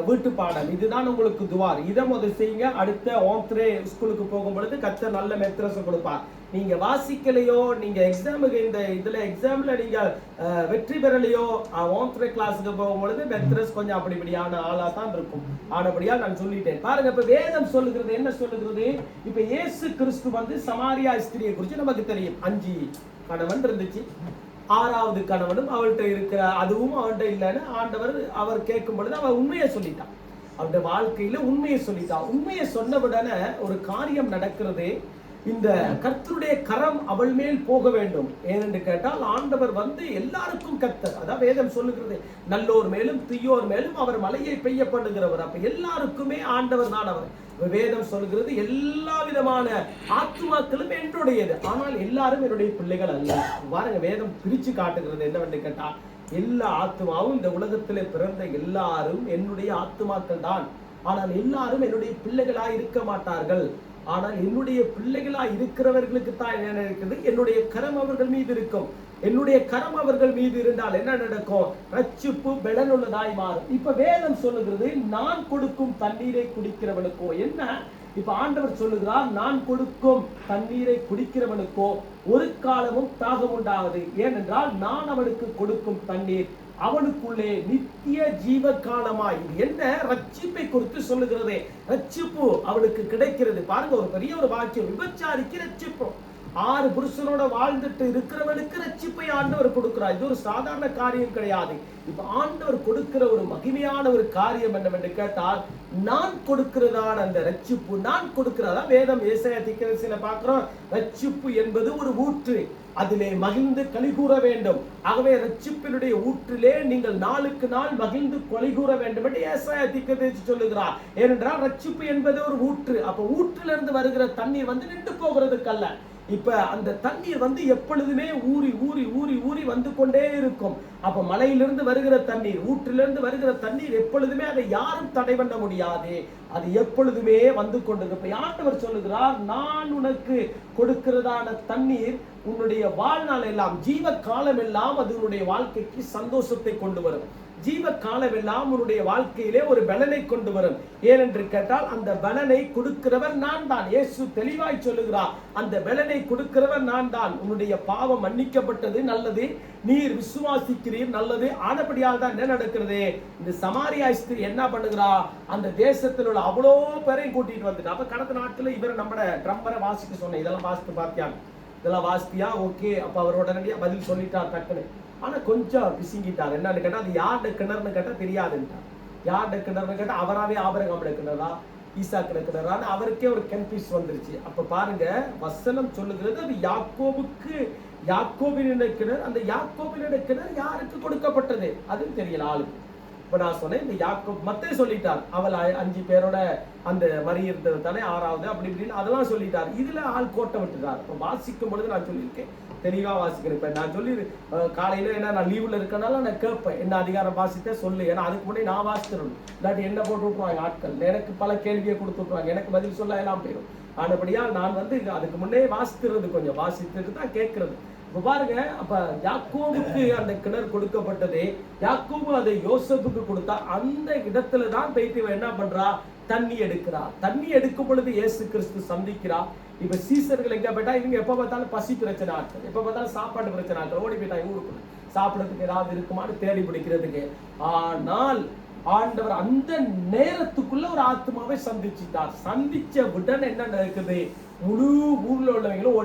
வீட்டு பாடம், இதுதான் உங்களுக்கு துவார். இதை முதல் செய்யுங்க. அடுத்த ஓம்த்ரே ஸ்கூலுக்கு போகும் பொழுது கர்த்தர் நல்ல மெத்ரஸ் கொடுப்பார். நீங்க வாசிக்கலையோ, நீங்க எக்ஸாமுக்கு இந்த இதுல எக்ஸாம்ல நீங்க வெற்றி பெறலையோ, ஓம்த்ரே கிளாஸுக்கு போகும் பொழுது மெத்ரஸ் கொஞ்சம் அப்படிப்படியான ஆளா தான் இருக்கும். ஆனபடியா நான் சொல்லிட்டேன். பாருங்க, இப்ப வேதம் சொல்லுகிறது என்ன சொல்லுகிறது? இப்ப இயேசு கிறிஸ்து வந்து சமாரியா ஸ்திரியை குறித்து நமக்கு தெரியும். 5 கணவன் இருந்துச்சு. 6வது கணவனும் அவள்கிட்ட இருக்கிற, அதுவும் அவன்கிட்ட இல்லைன்னு ஆண்டவர் அவர் கேட்கும் பொழுது அவன் உண்மையை சொல்லிட்டான். அவருடைய வாழ்க்கையில உண்மையை சொல்லிட்டான். உண்மையை சொன்னவுடனே ஒரு காரியம் நடக்கிறது. இந்த கர்த்தருடைய கரம் அவள் மேல் போக வேண்டும். ஏனென்று கேட்டால் ஆண்டவர் வந்து எல்லாருக்கும் கர்த்தர். அதான் வேதம் சொல்லுகிறது, நல்லோர் மேலும் தீயோர் மேலும் அவர் மலையை பெய்ய பண்ணுகிறவர். அப்ப எல்லாருக்குமே ஆண்டவர் தான் அவர். வேதம் சொல்கிறது எல்லா விதமான ஆத்துமாக்களும் என்னுடையது, ஆனால் எல்லாரும் என்னுடைய பிள்ளைகள் அல்ல. பாருங்க, வேதம் பிரிச்சு காட்டுகிறது என்னவென்று கேட்டால், எல்லா ஆத்துமாவும் இந்த உலகத்திலே பிறந்த எல்லாரும் என்னுடைய ஆத்துமாக்கள் தான். ஆனால் எல்லாரும் என்னுடைய பிள்ளைகளாய் இருக்க மாட்டார்கள். ஆனால் என்னுடைய பிள்ளைகளா இருக்கிறவர்களுக்கு தான் என்ன இருக்குது? என்னுடைய கரம் அவர்கள் மீது இருக்கும். என்னுடைய கரம் அவர்கள் மீது இருந்தால் என்ன நடக்கும்? ரட்சிப்பு பலனுள்ளதாய் மாறும். இப்ப வேதம் சொல்லுகிறது, நான் கொடுக்கும் தண்ணீரை குடிக்கிறவனுக்கோ என்ன? இப்ப ஆண்டவர் சொல்லுகிறார், நான் கொடுக்கும் தண்ணீரை குடிக்கிறவனுக்கோ ஒரு காலமும் தாகம் உண்டாகுது. ஏனென்றால் நான் அவனுக்கு கொடுக்கும் தண்ணீர் அவனுக்குள்ளே நித்திய ஜீவ காலமாய். இது என்ன? ரட்சிப்பை குறித்து சொல்லுகிறது. ரட்சிப்பு அவனுக்கு கிடைக்கிறது. பாருங்க, ஒரு பெரிய ஒரு வாக்கியம். விபச்சாரிக்கு ரட்சிப்பு. 6 புருஷனோட வாழ்ந்துட்டு இருக்கிறவனுக்கு ரட்சிப்பை ஆண்டவர் கொடுக்கிறார். இது ஒரு சாதாரண காரியம் கிடையாது. இப்ப ஆண்டவர் கொடுக்கிற ஒரு மகிமையான ஒரு காரியம் என்னவென்று கேட்டால், நான் கொடுக்கிறதான அந்த ரட்சிப்பு, நான் கொடுக்கிறதா வேதம் ஏசாயா தீர்க்கதரிசியில பார்க்கிறோம். ரட்சிப்பு என்பது ஒரு ஊற்று, அதிலே மகிழ்ந்து களிகூற வேண்டும். ஆகவே ரட்சிப்பினுடைய ஊற்றிலே நீங்கள் நாளுக்கு நாள் மகிழ்ந்து களிகூற வேண்டும் என்று ஏசாயா தீர்க்கதரிசி சொல்லுகிறார். ஏனென்றால் ரட்சிப்பு என்பது ஒரு ஊற்று. அப்ப ஊற்றிலிருந்து வருகிற தண்ணீர் நின்று போகிறதுக்கல்ல. இப்ப அந்த தண்ணீர் எப்பொழுதுமே ஊறி ஊறி ஊறி ஊறி வந்து கொண்டே இருக்கும். அப்ப மலையிலிருந்து வருகிற தண்ணீர், ஊற்றிலிருந்து வருகிற தண்ணீர் எப்பொழுதுமே அதை யாரும் தடை பண்ண முடியாது. அது எப்பொழுதுமே வந்து கொண்டிருக்கும். ஆண்டவர் சொல்லுகிறார், நான் உனக்கு கொடுக்கிறதான தண்ணீர் உன்னுடைய வாழ்நாள் எல்லாம், ஜீவ காலம் எல்லாம் அது உன்னுடைய வாழ்க்கைக்கு சந்தோஷத்தை கொண்டு வரும். ஜீவ காலம் எல்லாம் உன்னுடைய வாழ்க்கையிலே ஒரு பலனை கொண்டு வரும். ஏனென்று கேட்டால் அந்த பலனை கொடுக்கிறவர் நான் தான். இயேசு தெளிவாய் சொல்லுகிறார், அந்த பலனை கொடுக்கிறவர் நான் தான். உன்னுடைய பாவம் மன்னிக்கப்பட்டது, நல்லது. நீர் விசுவாசிக்கிறீர், நல்லது. ஆனபடியால் தான் என்ன நடக்கிறது? இந்த சமாரியா ஸ்திரீ என்ன பண்ணுகிறா? அந்த தேசத்தில் உள்ள அவ்வளோ பேரையும் கூட்டிட்டு வந்துட்டு, அப்ப கடந்த நாட்கள் இவர் நம்ம ட்ரம்பரை வாசிக்க சொன்ன, இதெல்லாம் வாசித்து பார்த்தியாங்க, இதெல்லாம் வாசித்தியா? ஓகே. அப்ப அவர் உடனடியா பதில் சொல்லிட்டார் டக்குன்னு. ஆனா கொஞ்சம் பிசுங்கிட்டார். என்னன்னு கேட்டா, அது யாருடைய கிணறுன்னு கேட்டா தெரியாதுன்ட்டார். யாருடைய கிணறுன்னு கேட்டா அவராவே ஆபிரகாமுடைய கிணறா, ஈசாக்குடைய கிணறான்னு அவருக்கே ஒரு கன்ஃபியூஸ் வந்துருச்சு. அப்ப பாருங்க, வசனம் சொல்லுகிறது, அது யாக்கோபினுடைய கிணறு. அந்த யாக்கோபினுடைய கிணறு யாருக்கு கொடுக்கப்பட்டது அதுன்னு தெரியல ஆளுக்கு. இப்ப நான் சொன்னேன், இந்த யாக்கோப் மத்தேயு சொல்லிட்டார், அவள் 5 பேரோட அந்த மரி இருந்தது தானே 6வது, அப்படி இப்படின்னு அதெல்லாம் சொல்லிட்டார். இதுல ஆள் கோட்டை விட்டுட்டார். இப்ப வாசிக்கும் பொழுது நான் சொல்லியிருக்கேன், தெளிவா வாசிக்கிறேன். இப்ப நான் சொல்லி காலையில ஏன்னா நான் லீவ்ல இருக்கனால நான் கேட்பேன், என்ன அதிகாரம் வாசித்த சொல்லு. ஏன்னா அதுக்கு முன்னாடி நான் வாசிச்சிடணும், இல்லாட்டி என்ன போட்டு விட்டுருவாங்க ஆட்கள். எனக்கு பல கேள்வியை கொடுத்து விட்டுருவாங்க, எனக்கு பதில் சொல்ல எல்லாம் போயிடும். ஆனபடியா நான் அதுக்கு முன்னே வாசிக்கிறது, கொஞ்சம் வாசித்துட்டு தான் கேட்கறது. இப்ப பாருங்க, அப்ப யாக்கோபுக்கு அந்த கிணறு கொடுக்கப்பட்டது. யாக்கோபு அதை யோசேப்புக்கு கொடுத்தா, அந்த இடத்துல தான் போயிட்டு என்ன பண்றா? தண்ணி எடுக்கிறா. தண்ணி எடுக்கும் பொழுது இயேசு கிறிஸ்து சந்திக்கிறா. இப்ப சீசர்கள் எங்க போயிட்டா, இவங்க எப்ப பார்த்தாலும் பசி பிரச்சனை ஆட்கள், எப்ப பார்த்தாலும் சாப்பாடு பிரச்சனை ஆட்கள், ஓடி போயிட்டா ஊருக்கு சாப்பிடறதுக்கு ஏதாவது இருக்குமான்னு தேடி பிடிக்கிறதுக்கு. ஆனால் ஆண்டவர் அந்த நேரத்துக்குள்ள ஒரு ஆத்மாவை சந்திச்சுட்டார். சந்திச்ச உடனே என்ன நடக்குது? முழு ஊர்ல உள்ளவங்களும்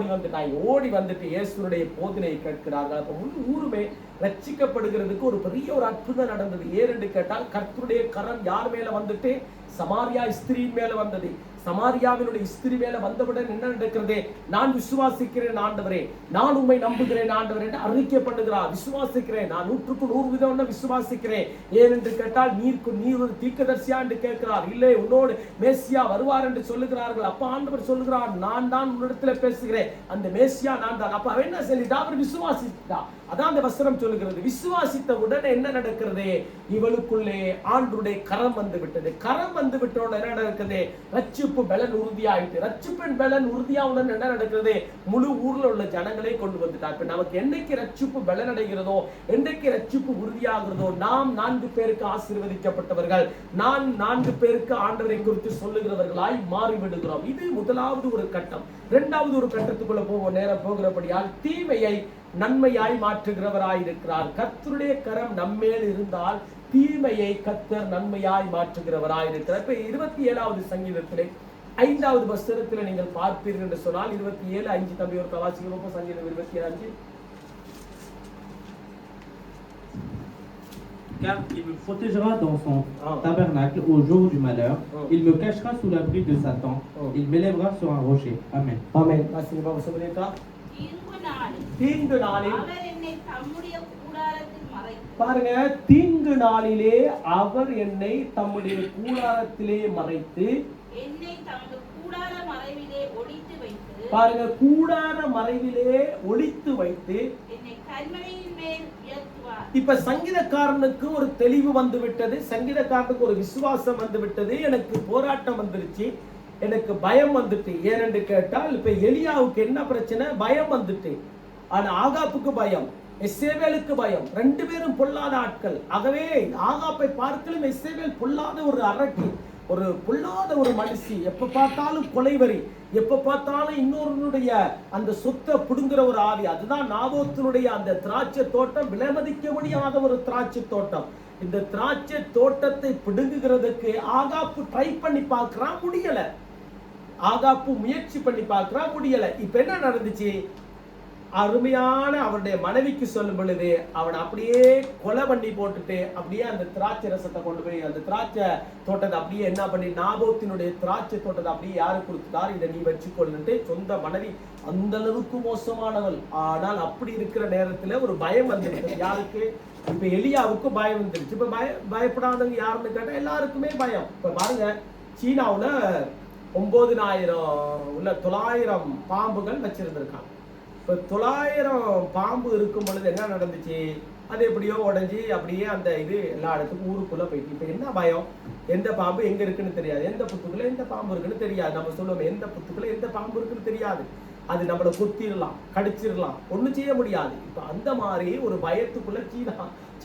ஓடி வந்துட்டு இயேசுனுடைய போதனையை கேட்கிறார்கள். அப்ப முழு ஊருமே ரட்சிக்கப்படுகிறதுக்கு ஒரு பெரிய ஒரு அற்புதம் நடந்தது. ஏனென்று கேட்டால், கர்த்தருடைய கரம் யார் மேல வந்துட்டு? சமாரியா ஸ்திரீ மேல வந்தது. சமாரியாவினுடைய ஸ்திரீ மேல வந்தவுடன் என்ன நடக்கிறது? நான் விசுவாசிக்கிறேன் ஆண்டவரே, நான் உம்மை நம்புகிறேன் ஆண்டவரே என்று அறிக்கை பண்ணுகிறார். விசுவாசிக்கிறேன், நான் 100% விசுவாசிக்கிறேன். ஏனென்று கேட்டால், நீர் ஒரு தீர்க்கதரிசியா என்று கேட்கிறார். இல்லை, உன்னோடு மேசியா வருவார் என்று சொல்லுகிறார்கள். அப்ப ஆண்டவர் சொல்லுகிறார், நான் தான் உன்னிடத்துல பேசுகிறேன், அந்த மேசியா நான் தான். அப்ப அவன் என்ன சொல்லிட்டா? அவர் விசுவாசித்தா. அதான் அந்த வசனம் சொல்லுகிறது. விசுவாசித்த உடனே என்ன நடக்கிறது? இவளுக்குள்ளே ஆண்டவருடைய கரம் வந்து விட்டது. கரம் வந்து விட்டோட என்ன நடக்குது? ரட்சிப்பு பலன் உறுதியாயிட்டு. ரட்சிப்பின் பலன் உறுதியாவுடன் என்ன நடக்கிறது? முழு ஊர்ல உள்ள ஜனங்களே கொண்டு வந்துட்டார். இப்ப நமக்கு என்னைக்கு ரட்சிப்பு பலன் அடைகிறதோ, என்னைக்கு ரட்சிப்பு உறுதியாகிறதோ, நாம் 4 பேருக்கு ஆசீர்வதிக்கப்பட்டவர்கள், நான் 4 பேருக்கு ஆண்டவரை குறித்து சொல்லுகிறவர்களாய் மாறிவிடுகிறோம். இது முதலாவது ஒரு கட்டம். 2வது ஒரு கட்டத்துக்குள்ள நேரம் போகிறபடியால் தீமையை நன்மையாய் மாற்றுகிறவராய் இருக்கிறார். கர்த்தருடைய கரம் நம்மேல் இருந்தால் தீமையை கர்த்தர் நன்மையாய் மாற்றுகிறவராய் இருக்கிறார். இப்ப 27வது சங்கீதத்திலே 5வது வசனத்திலே நீங்கள் பார்ப்பீர்கள் என்று சொன்னால், 27:5 தம்பி ஒரு வாசிக்கிறோம். சங்கீதம் 27:5. Car il me protégera dans son tabernacle au jour du malheur. Il me cachera sous l'abri de Satan. Il m'élèvera sur un rocher. Amen. Amen. தீங்கு நாளில் அவர் என்னை தம்முடைய கூடாரத்தில் மறைத்து, பாருங்க, தீங்கு நாளிலே அவர் என்னை தம்முடைய கூடாரத்திலே மறைத்து, என்னை தமது கூடார மறைவிலே ஒளித்து வைத்து, பாருங்க, கூடார மறைவிலே ஒளித்து வைத்து என்னை கன்மலையின் மேல் உயர்த்துவார். இப்ப சங்கீதக்காரனுக்கு ஒரு தெளிவு வந்து விட்டது. சங்கீதக்காரனுக்கு ஒரு விசுவாசம் வந்து விட்டது. எனக்கு போராட்டம் வந்துருச்சு, எனக்கு பயம் வந்துட்டு. ஏனென்று கேட்டால், இப்ப எலியாவுக்கு என்ன பிரச்சனை? பயம் வந்துட்டு. ஆனா ஆகாப்புக்கு பயம், எசேவேலுக்கு பயம். 2 பேரும் பொல்லாத ஆட்கள். ஆகவே ஆகாப்பை பார்க்கலும் எசேவேல் பொல்லாத ஒரு அரக்கி, ஒரு பொல்லாத ஒரு மனுஷி, எப்ப பார்த்தாலும் கொலைவரி. எப்ப பார்த்தாலும் இன்னொருடைய அந்த சொத்தை புடுங்குற ஒரு ஆவி. அதுதான் நாபோத்தினுடைய அந்த திராட்சை தோட்டம் விலைமதிக்க முடியாத ஒரு திராட்சை தோட்டம். இந்த திராட்சை தோட்டத்தை பிடுங்குகிறதுக்கு ஆகாப்பு ட்ரை பண்ணி பார்க்கறான், முடியல. ஆகாப்பு முயற்சி பண்ணி பார்க்கறான், முடியல. இப்ப என்ன நடந்துச்சு? அருமையான அவருடைய மனைவிக்கு சொல்லும் பொழுது அவனை அப்படியே கொலை பண்ணி போட்டுட்டு அப்படியே அந்த திராட்சை ரசத்தை கொண்டு போய் அந்த திராட்சை தோட்டத்தை அப்படியே என்ன பண்ணி நாபோத்தினுடைய திராட்சை தோட்டத்தை அப்படியே யாரு கொடுத்துட்டார், இதை நீ வச்சுக்கொள்ளுட்டு சொந்த மனைவி. அந்த அளவுக்கு மோசமானவள். ஆனால் அப்படி இருக்கிற நேரத்துல ஒரு பயம் வந்துருச்சு. யாருக்கு? இப்ப எலியாவுக்கு பயம் வந்துருச்சு. இப்ப பயப்படாதவங்க யாருன்னு கேட்டா எல்லாருக்குமே பயம். இப்ப பாருங்க, சீனாவுல 9000 உள்ள 900 பாம்புகள் வச்சிருந்திருக்காங்க. இப்போ 900 பாம்பு இருக்கும் பொழுது என்ன நடந்துச்சு? அது எப்படியோ உடஞ்சி அப்படியே அந்த இது எல்லா இடத்துக்கும் ஊருக்குள்ள போயிட்டு. இப்போ என்ன பயம்? எந்த பாம்பு எங்க இருக்குன்னு தெரியாது, எந்த புத்துக்குள்ள எந்த பாம்பு இருக்குன்னு தெரியாது. நம்ம சொல்லுவோம் எந்த புத்துக்குள்ள எந்த பாம்பு இருக்குன்னு தெரியாது. அது நம்மளை குத்திடலாம், கடிச்சிடலாம், ஒன்றும் செய்ய முடியாது. இப்போ அந்த மாதிரி ஒரு பயத்துக்குள்ள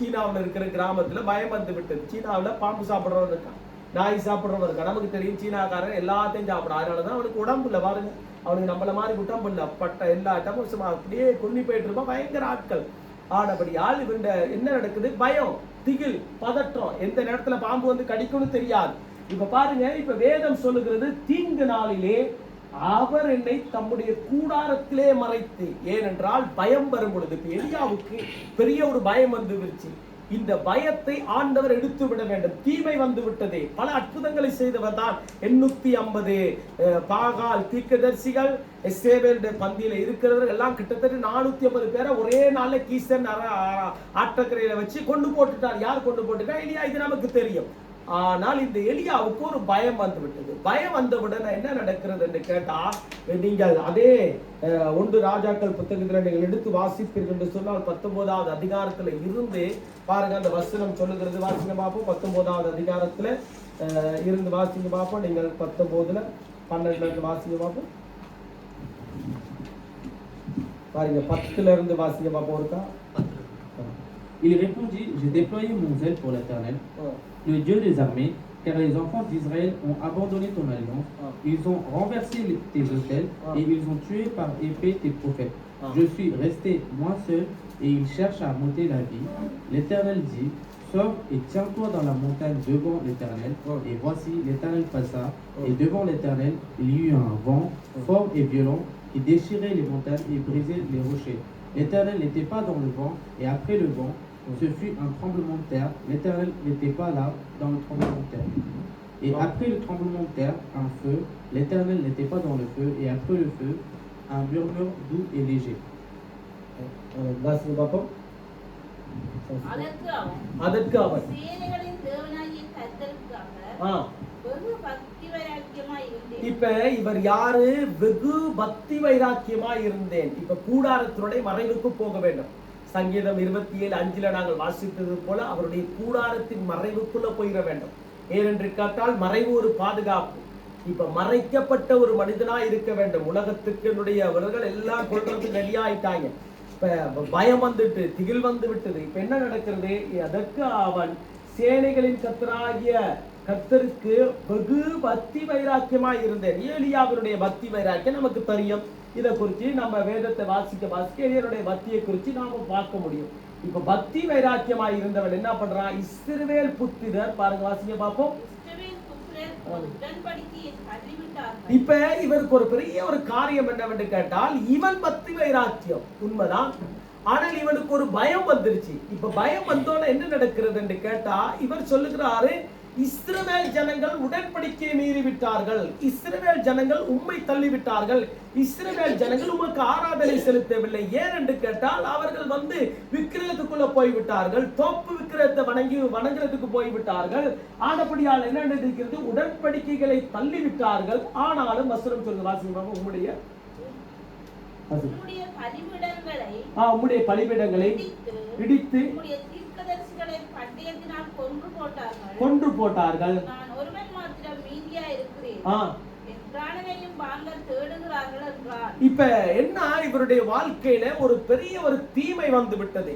சீனாவில் இருக்கிற கிராமத்துல பயம் வந்து விட்டது. சீனாவில் பாம்பு சாப்பிட்றவன் இருக்கான், நாய் சாப்பிட்றவன் இருக்கான். நமக்கு தெரியும் சீனாக்காரன் எல்லாத்தையும் சாப்பிடும். அதனாலதான் அவனுக்கு உடம்புல பாருங்க, அவனுக்கு நம்மள மாதிரி குட்டம் பண்ணல, பட்ட எல்லா இடமும் அப்படியே கொல்லி போயிட்டு இருப்பான். பயங்கர ஆட்கள். ஆனபடியால் இவங்க என்ன நடக்குது? பயம், திகில், பதற்றம். எந்த நேரத்துல பாம்பு வந்து கடிக்கும்னு தெரியாது. இப்ப பாருங்க, இப்ப வேதம் சொல்லுகிறது, தீங்கு நாளிலே அவர் என்னை தம்முடைய கூடாரத்திலே மறைத்து. ஏனென்றால் பயம் வரும் பொழுது இப்ப எலியாவுக்கு பெரிய ஒரு பயம் வந்து விருச்சு. இந்த பயத்தை ஆண்டவர் எடுத்து விட வேண்டும். தீமை வந்து விட்டதே. பல அற்புதங்களை செய்தவர் தான் 850 பாகால் தீர்க்கதரிசிகள் எசேபேலுடைய பந்தியில இருக்கிறவர்கள் எல்லாம் கிட்டத்தட்ட 450 பேரை ஒரே நாள்ல கீசன் ஆற்றக்கரையில வச்சு கொண்டு போட்டுட்டார். யார் கொண்டு போட்டுட்டா? எலியா. இது நமக்கு தெரியும். ஆனால் இந்த எலியாவுக்கு ஒரு பயம் வந்து விட்டது. பயம் வந்தவுடனே என்ன நடக்கிறது என்று கேட்டா, நீங்கள் அதே 1 ராஜாக்கள் புத்தகத்தில் நீங்கள் எடுத்து வாசிப்பீர்கள் என்று சொன்னால் 19வது அதிகாரத்துல இருந்து பாருங்க, அந்த வசனம் சொல்லுகிறது. வாசிங்க பார்ப்போம். 19வது அதிகாரத்துல இருந்து வாசிங்க பார்ப்போம். நீங்கள் 19ல 12 வாசிங்க பார்ப்போம். பாருங்க, 10ல இருந்து வாசிங்க பார்ப்போம். இருக்கா? Il répondit, j'ai déployé mon zèle pour l'Éternel, le Dieu des armées, car les enfants d'Israël ont abandonné ton alliance, ils ont renversé tes autels et ils ont tué par épée tes prophètes. Je suis resté moi seul et ils cherchent à m'ôter la vie. L'Éternel dit, sors et tiens-toi dans la montagne devant l'Éternel. Et voici, l'Éternel passa et devant l'Éternel, il y eut un vent fort et violent qui déchirait les montagnes et brisait les rochers. L'Éternel n'était pas dans le vent et après le vent, ce fut un tremblement de terre. L'Éternel n'était pas là dans le tremblement de terre. Et après le tremblement de terre, un feu. L'Éternel n'était pas dans le feu. Et après le feu, un murmure doux et léger. அதற்கு அவன் சேனைகளின் தேவனாகிய கர்த்தருக்காக வெகு பக்தி வைராக்கியமாய் இருந்தேன். இப்ப இவர் யாரு? வெகு பக்தி வைராக்கியமாய் இருந்தேன். இப்ப கூடாரத்தினுடைய மறைவுக்கு போக வேண்டும். சங்கீதம் 27:5 நாங்கள் வாசித்தது போல அவருடைய கூடாரத்தின் மறைவுக்குள்ள போயிட வேண்டும். ஏனென்று கேட்டால் மறைவு ஒரு பாதுகாப்பு. இப்ப மறைக்கப்பட்ட ஒரு மனிதனா இருக்க வேண்டும். உலகத்துக்கு அவர்கள் எல்லாம் கொள்றதுக்கு ரெடி ஆயிட்டாங்க. இப்ப பயம் வந்துட்டு, திகில் வந்து விட்டது. இப்ப என்ன நடக்கிறது? அதற்கு அவன் சேனைகளின் கர்த்தராகிய கர்த்தருக்கு வெகு பக்தி வைராக்கியமாய் இருந்தேன். எலியாவினுடைய பக்தி வைராக்கியம் நமக்கு தெரியும். இதை குறித்து நம்ம வேதத்தை வாசிக்க எலியாவுடைய பக்தியை குறித்து நாம பார்க்க முடியும். இப்ப பக்தி வைராக்கியமாய் இருந்தவன் என்ன பண்றான்? இஸ்ரவேல் புத்திரர், பாருங்க வாசிக்க பார்ப்போம். இப்ப இவருக்கு ஒரு பெரிய ஒரு காரியம் என்னவென்று கேட்டால், இவன் பக்தி வைராக்கியம் உண்மைதான், ஆனால் இவனுக்கு ஒரு பயம் வந்துருச்சு. இப்ப பயம் வந்தோட என்ன நடக்கிறது என்று கேட்டா, இவர் சொல்லுகிறாரு, இஸ்ரவேல் ஜனங்கள் உடன்படிக்கையை மீறி விட்டார்கள், இஸ்ரவேல் ஜனங்கள் உம்மை தள்ளிவிட்டார்கள், இஸ்ரவேல் ஜனங்கள் உமக்கு ஆராதனை செலுத்தவில்லை. ஏன் என்று கேட்டால், அவர்கள் விக்கிரகத்துக்குள்ள போய்விட்டார்கள், தோப்பு விக்கிரகத்தை வணங்குறதுக்கு போய்விட்டார்கள். ஆனபடியால் என்ன நடக்கிறது? உடன்படிக்கைகளை தள்ளிவிட்டார்கள். ஆனாலும் வசனம் சொல்லுங்க, வாசிங்க, உம்முடைய பலிபீடங்களை இடித்து கொன்று போட்டார்கள். இப்ப என்ன, இவருடைய வாழ்க்கையில ஒரு பெரிய ஒரு தீமை வந்து விட்டது.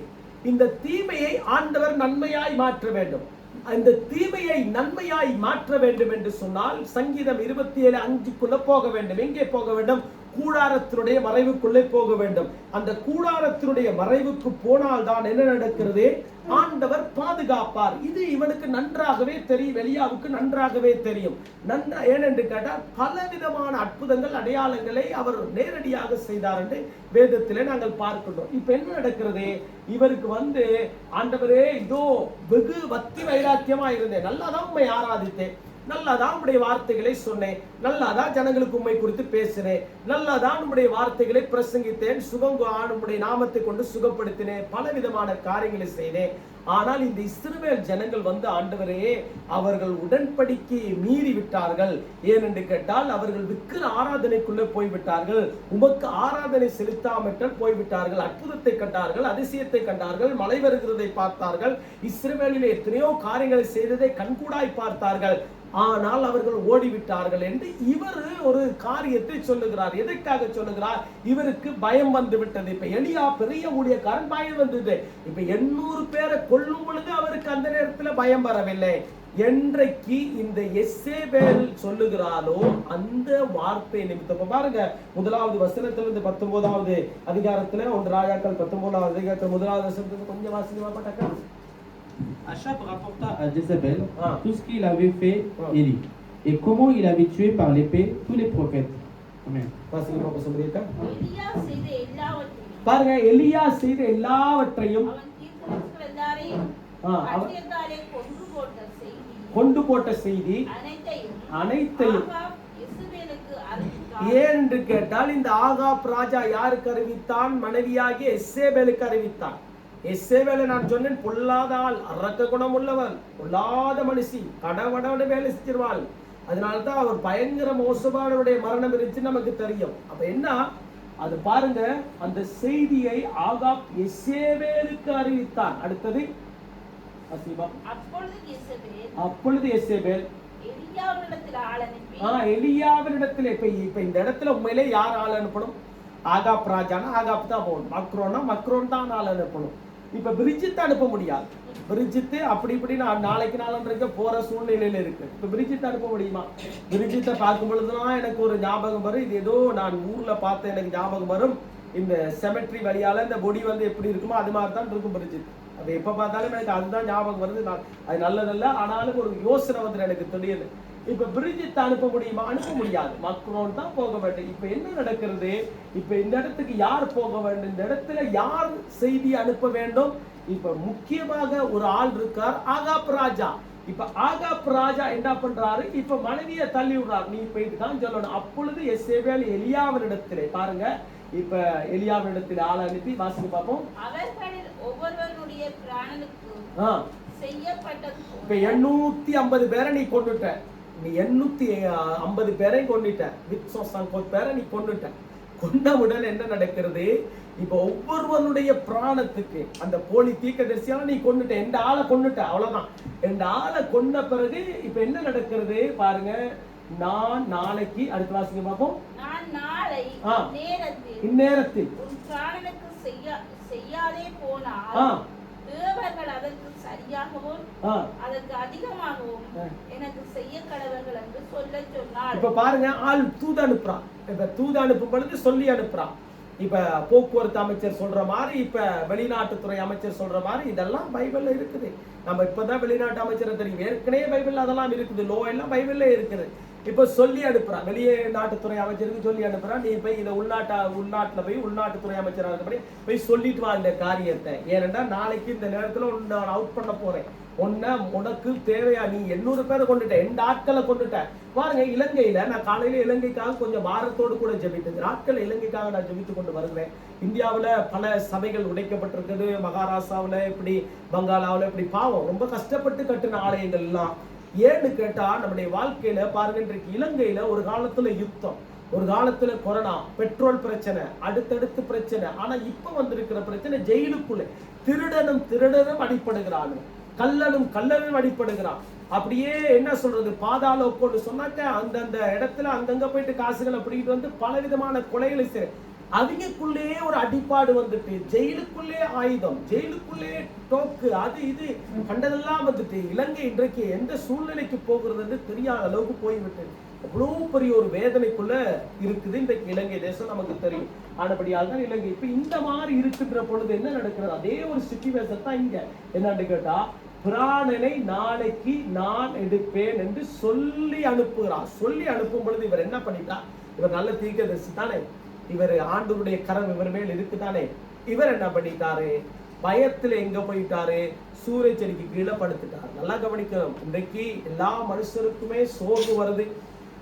இந்த தீமையை ஆண்டவர் நன்மையாய் மாற்ற வேண்டும். அந்த தீமையை நன்மையாய் மாற்ற வேண்டும் என்று சொன்னால் சங்கீதம் 27:5 போக வேண்டும். எங்கே போக வேண்டும்? கூடாரத்தினுடைய மறைவுக்குள்ளே போக வேண்டும். அந்த கூடாரத்தினுடைய மறைவுக்கு போனால் தான் என்ன நடக்கிறது? ஆண்டவர் பாதுகாப்பார். இது இவனுக்கு நன்றாகவே தெரியும், எலியாவுக்கு நன்றாகவே தெரியும். ஏனென்று கேட்டால் பலவிதமான அற்புதங்கள் அடையாளங்களை அவர் நேரடியாக செய்தார் என்று வேதத்திலே நாங்கள் பார்க்கின்றோம். இப்ப என்ன நடக்கிறது? இவருக்கு ஆண்டவரே இதோ வெகு பக்தி வைராக்கியமா இருந்தேன், நல்லாதான் உண்மை ஆராதித்தேன், நல்லாதான் உம்முடைய வார்த்தைகளை சொன்னேன், நல்லாதான் ஜனங்களுக்கு உண்மை குறித்து பேசினேன், நல்லாதான் உம்முடைய வார்த்தைகளை பிரசங்கித்தேன், உம்முடைய நாமத்தை கொண்டு சுகப்படுத்தினேன், பலவிதமான காரியங்களை செய்தேன். ஆனால் இந்த இஸ்ரவேல் ஜனங்கள் ஆண்டவரே அவர்கள் உடன்படிக்கையை மீறி விட்டார்கள். ஏனென்று கேட்டால் அவர்கள் விக்கிர ஆராதனைக்குள்ளே போய்விட்டார்கள், உமக்கு ஆராதனை செலுத்தாமல் போய்விட்டார்கள். அற்புதத்தை கண்டார்கள், அதிசயத்தை கண்டார்கள், மழை வருகிறதை பார்த்தார்கள், இஸ்ரவேலிலே எத்தனையோ காரியங்களை செய்ததை கண்கூடாய் பார்த்தார்கள். ஆனால் அவர்கள் ஓடிவிட்டார்கள் என்று இவர் ஒரு காரியத்தை சொல்லுகிறார். எதற்காக சொல்லுகிறார்? இவருக்கு பயம் வந்து விட்டது. இப்ப எலியா பெரிய ஊழியக்காரன், பயம் வந்தது. இப்ப 800 பேரை கொல்லும் பொழுது அவருக்கு அந்த நேரத்தில் பயம் வரவில்லை. என்றைக்கு இந்த எசேபேல் சொல்லுகிறாரோ அந்த வார்த்தை நிமித்தம் பாருங்க, 1வது வசனத்திலிருந்து 19வது அதிகாரத்துல 1 ராஜாக்கள் 19வது அதிகாரத்துல 1வது வசனத்துல கொஞ்சம் வாசிக்க மாட்டாங்க. Achab rapporta à Jézabel tout ce qu'il avait fait Élie et comment il avait tué par l'épée tous les prophètes. Amen. எலியா செய்த எல்லாவற்றையும் பாருங்க, எலியா செய்த எல்லாவற்றையும் அவன் தீர்க்கதரிசிகள் எல்லாரையும் அந்நியத்தாலே கொன்று போட்ட செய்தி அனைத்தையும் எசேபேலுக்கு அறிவித்தான். ஏனென்று கேட்டால் இந்த ஆகாப் ராஜா யாருக்கு அறிவித்தான்? மனைவியாகிய எசேபேலுக்கு அறிவித்தான். எசேபேலை நான் சொன்னேன், பொல்லாத ஆள், அரக்க குணம் உள்ளவன், பொல்லாத மனுஷி, கடவடோட வேலை செஞ்சிருவாள். அதனால்தான் அவர் பயங்கர மோசமானவருடைய மரணம் இருந்துச்சு நமக்கு தெரியும். அப்ப என்ன அது பாருங்க, அந்த செய்தியை ஆகாப் எசேபேலுக்கு அறிவித்தான். அடுத்தது அப்பொழுது எசேபேல் எலியாவினிடத்தில் இப்ப இந்த இடத்துல உண்மையிலே யார் ஆள் அனுப்பணும்? ஆகாப் ராஜானா ஆகாப் தான் போகணும், மக்ரோனா மக்ரோன் தான் ஆள் அனுப்பணும். இப்ப பிரிஜித் அனுப்ப முடியாது. பிரிஜித் அப்படி இப்படி நாளைக்கு நாளன்றைக்கு போற சூழ்நிலையில இருக்கு. இப்ப பிரிஜித் அனுப்ப முடியுமா? பிரிஜித்தை பார்க்கும் பொழுதுதான் எனக்கு ஒரு ஞாபகம் வரும், இது ஏதோ நான் ஊர்ல பார்த்த எனக்கு ஞாபகம் வரும், இந்த செமெட்ரி வழியால இந்த பொடி எப்படி இருக்குமோ அது மாதிரி தான் இருக்கும் பிரிஜித். அது எப்ப பார்த்தாலும் எனக்கு அதுதான் ஞாபகம் வருது. அது நல்லதல்ல, ஆனாலும் ஒரு யோசனை எனக்கு தெரியுது. இப்ப பிரிஜித் அனுப்ப முடியுமா? அனுப்ப முடியாது, மக்ரோன் தான் போக வேண்டும். இப்ப என்ன நடக்கிறது? இப்ப இந்த இடத்துக்கு யார் போக வேண்டும்? இந்த இடத்துல யார் செய்தி அனுப்ப வேண்டும்? இப்ப முக்கியமாக ஒரு ஆள் இருக்கார், ஆகாப் ராஜா. இப்ப ஆகாப் ராஜா என்ன பண்றாரு? இப்ப மனைவியை தள்ளி விடுறாரு, நீ போயிட்டு தான் சொல்லணும். அப்பொழுது எசேபேல் எலியாவினிடத்திலே பாருங்க, இப்ப எலியாவினிடத்தில் ஆள் அனுப்பி வாசித்து பார்ப்போம். அவர்களில் ஒவ்வொருவருடைய பிராணனுக்கு செய்யப்பட்டது. இப்ப 850 பேரை நீ கொண்டுட்ட, நீ 850 பேரை கொண்டுட்ட, 850 பேரை நீ கொண்டுட்ட. கொண்டவுடன் என்ன நடக்கிறது? இப்ப ஒவ்வொருவனுடைய பிராணத்துக்கு அந்த போலி தீர்க்கதரிசியால நீ கொண்டுட்ட, எந்த ஆளை கொண்டுட்ட, அவ்வளவுதான். எந்த ஆளை கொண்ட பிறகு இப்ப என்ன நடக்கிறது பாருங்க. நான் நாளைக்கு அடுத்த வாசிக்க பார்ப்போம். நான் நாளை இந்நேரத்தில் உன் பிராணனுக்கு செய்யாதே போனால் தேவர்கள் அதற்கு சரியாகவும் அதற்கு அதிகமாகவும் எனக்கு செய்ய கடவர்கள் என்று சொல்ல சொன்னார். இப்ப பாருங்க, ஆள் தூது அனுப்புறான். இப்ப தூது அனுப்பும் பொழுது சொல்லி அனுப்புறான். இப்ப போக்குவரத்து அமைச்சர் சொல்ற மாதிரி, இப்ப வெளிநாட்டுத்துறை அமைச்சர் சொல்ற மாதிரி, இதெல்லாம் பைபிள்ல இருக்குது. நம்ம இப்பதான் வெளிநாட்டு அமைச்சரை தெரியும், ஏற்கனவே பைபிள்ல அதெல்லாம் இருக்குது, லோ எல்லாம் பைபிள்ல இருக்குது. இப்ப சொல்லி அனுப்புறான், வெளியே நாட்டுத்துறை அமைச்சருக்கு சொல்லி அனுப்புறான், நீ போய் இதை உள்நாட்டுல போய் உள்நாட்டுத்துறை அமைச்சராக இருக்கப்படி போய் சொல்லிட்டு வா இந்த காரியத்தை. ஏனென்றா நாளைக்கு இந்த நேரத்துல நான் அவுட் பண்ண போறேன், உனக்கு தேவையா? நீ 800 பேரை கொண்டுட்ட, 2 ஆட்களை கொண்டுட்ட. பாருங்க, இலங்கையில நான் காலையில இலங்கைக்காக கொஞ்சம் பாரத்தோடு கூட ஜெபித்தேன். ஆட்கள் இலங்கைக்காக நான் ஜெபித்து கொண்டு வருகிறேன். இந்தியாவுல பல சபைகள் உடைக்கப்பட்டிருக்குது, மகாராஷ்டிராவுல இப்படி, பங்காளாவுல இப்படி, பாவம் ரொம்ப கஷ்டப்பட்டு கட்டின ஆலயங்கள் எல்லாம். ஏன்னு கேட்டா நம்முடைய வாழ்க்கையில பாருங்க, இன்றைக்கு இலங்கையில ஒரு காலத்துல யுத்தம், ஒரு காலத்துல கொரோனா, பெட்ரோல் பிரச்சனை, அடுத்தடுத்து பிரச்சனை. ஆனா இப்ப வந்திருக்கிற பிரச்சனை ஜெயிலுக்குள்ள திருடனும் அடிப்படுகிறான், கல்லனும் அடிப்படுகிறான். அப்படியே என்ன சொல்றது, பாதாளோக்கோன்னு சொன்னாக்க அந்தந்த இடத்துல அங்கங்க போயிட்டு காசுகளை பிடிக்கிட்டு வந்து பல விதமான கொலைகளை அவங்களுக்குள்ளே ஒரு அடிப்பாடு வந்துட்டு, ஜெயிலுக்குள்ளே ஆயுதம், ஜெயிலுக்குள்ளே டோக்கு, அது இது கண்டதெல்லாம் வந்துட்டு இலங்கை இன்றைக்கு எந்த சூழ்நிலைக்கு போகிறதுன்னு தெரியாத அளவுக்கு போய்விட்டு அவ்வளவு பெரிய ஒரு வேதனைக்குள்ள இருக்குது இன்றைக்கு இலங்கை தேசம், நமக்கு தெரியும். ஆனபடியால் தான் இலங்கை இப்ப இந்த மாதிரி இருக்கின்ற பொழுது என்ன நடக்கிறது, அதே ஒரு சிச்சுவேஷன் தான் இங்க. என்னன்னு கேட்டா, பிராணனை நாளைக்கு நான் எடுப்பேன் என்று சொல்லி அனுப்புகிறார். சொல்லி அனுப்பும் பொழுது இவர் என்ன பண்ணிட்டார், இவர் நல்ல தீர்க்கதரிசி தானே, இவர் ஆண்டவருடைய கரம் இவர் மேல் இருக்குதானே, இவர் என்ன பண்ணிட்டாரு, பயத்துல எங்க போயிட்டாரு, சூரிய செடிக்கு கீழே படுத்துட்டார். நல்லா கவனிக்கணும், இன்றைக்கு எல்லா மனுஷருக்குமே சோர்வு வருது,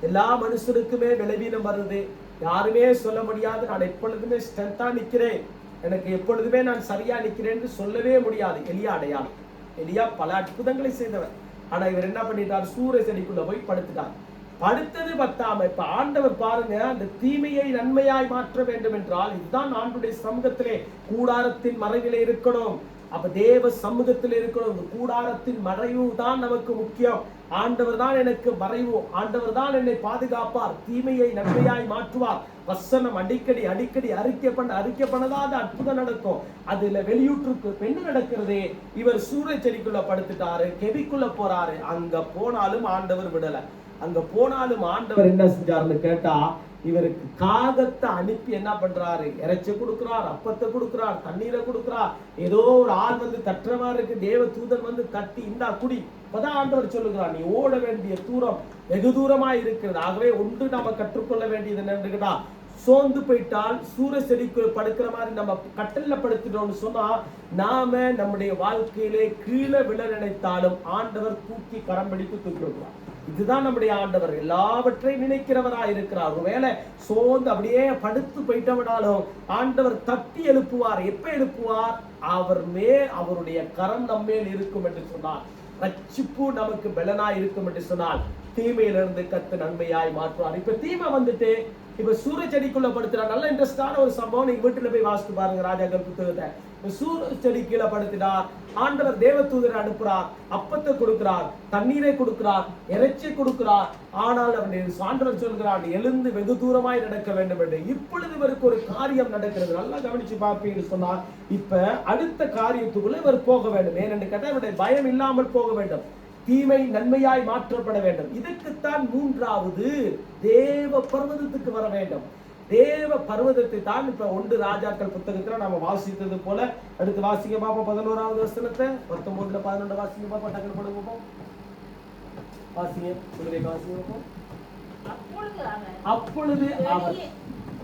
எல்லா மனுஷருக்குமே விளைவீனம் வருது. யாருமே சொல்ல முடியாது நான் எப்பொழுதுமே ஸ்ட்ரென்த்தா நிக்கிறேன், எனக்கு எப்பொழுதுமே நான் சரியா நிக்கிறேன் என்று சொல்லவே முடியாது. எலியா அடையாளம், எலியா பல அற்புதங்களை செய்தவர். ஆனா இவர் என்ன பண்ணிட்டார், சூரிய செடிக்குள்ள போய் படுத்துட்டார். படுத்தது பத்தாம இப்ப ஆண்டவர் பாருங்க, அந்த தீமையை நன்மையாய் மாற்ற வேண்டும் என்றால் இதுதான் ஆண்டுடைய சமூகத்திலே கூடாரத்தின் மறைவிலே இருக்கணும். அப்ப தேவ சமூகத்தில் இருக்கணும். இந்த கூடாரத்தின் மறைவு தான் நமக்கு முக்கியம். ஆண்டவர் தான் எனக்கு மறைவு, ஆண்டவர் தான் என்னை பாதுகாப்பார், தீமையை நன்மையாய் மாற்றுவார். வசனம் அடிக்கடி அடிக்கடி அறிக்கை பண்ணதாத அற்புதம் நடக்கும். அதுல வெளியூற்றுக்கு என்ன நடக்கிறது, இவர் சூரிய செடிக்குள்ள படுத்துட்டாரு, கெபிக்குள்ள போறாரு. அங்க போனாலும் ஆண்டவர் விடல. அங்க போனாலும் ஆண்டவர் என்ன செஞ்சாருன்னு கேட்டா, இவருக்கு காகத்தை அனுப்பி என்ன பண்றாரு, இறைச்சி கொடுக்கிறார், அப்பத்தை கொடுக்கிறார், தண்ணீரை கொடுக்கிறார். ஏதோ ஒரு ஆள் வந்து தட்டுறவா இருக்கு, தேவ தூதன் வந்து தட்டி இந்தா குடி. இப்பதான் ஆண்டவர் சொல்லுகிறார், நீ ஓட வேண்டிய தூரம் வெகு தூரமா இருக்கிறது. ஆகவே ஒன்று நாம கற்றுக்கொள்ள வேண்டியது என்னன்னா, சோர்ந்து போயிட்டால் சூரிய செடிக்கு படுக்கிற மாதிரி நம்ம கட்டல்ல படுத்துட்டோம்னு சொன்னா, நாம நம்முடைய வாழ்க்கையிலே கீழே விழ நினைத்தாலும் ஆண்டவர் தூக்கி கரம் பிடித்து தூக்கிடுவார். இதுதான் நம்முடைய ஆண்டவர், எல்லாவற்றையும் நினைக்கிறவராய் இருக்கிறார். ஒருவேளை சோர்ந்து அப்படியே படுத்து போயிட்டவனாலும் ஆண்டவர் தட்டி எழுப்புவார். எப்ப எழுப்புவார், அவருடைய கரம் நம்மேல் இருக்கும் என்று சொன்னார். ரட்சிப்பு நமக்கு பலனா இருக்கும் என்று சொன்னால் தீமையிலிருந்து கத்து நன்மையாய் மாற்றுவார். இப்ப தீமை வந்துட்டு இப்ப சூரிய செடிக்குள்ள படுத்துறார். நல்ல இன்ட்ரெஸ்டான ஒரு சம்பவம், நீங்க வீட்டுல போய் வாசித்து பாருங்க ராஜாக்கள் புத்தகத்தை. சூரிய செடி கீழே படுத்தினார், ஆண்டவர் தேவதூதரை அனுப்புறார், அப்பத்தை கொடுக்கிறார், தண்ணீரை கொடுக்கிறார், இறைச்சி கொடுக்கிறார். ஆனால் ஆண்டவர் சொல்கிறார், எழுந்து வெகு தூரமாய் நடக்க வேண்டும் என்று. இப்பொழுது இவருக்கு ஒரு காரியம் நடக்கிறது, நல்லா கவனிச்சு பார்ப்பீங்கன்னு சொன்னார். இப்ப அடுத்த காரியத்துக்குள்ள இவர் போக வேண்டும். ஏனென்று கேட்டால் இவருடைய பயம் இல்லாமல் போக வேண்டும், தீமை நன்மையாய் மாற்றப்பட வேண்டும். இதுக்குத்தான் மூன்றாவது தேவ பர்வதத்துக்கு வர வேண்டும். தேவ பர்வதத்தை தான் இப்ப 1 ராஜாக்கள் புத்தகத்துல நாம வாசித்தது போல. அடுத்து வாசிக்க பாப்போம் 11வது வசனத்தை, 19 11 வாசிக்க பாப்போம். டக்குனு போடுங்க பாப்போம், வாசிங்க, சொல்லுங்க வாசிங்க பாப்போம். அப்பொழுது அவர்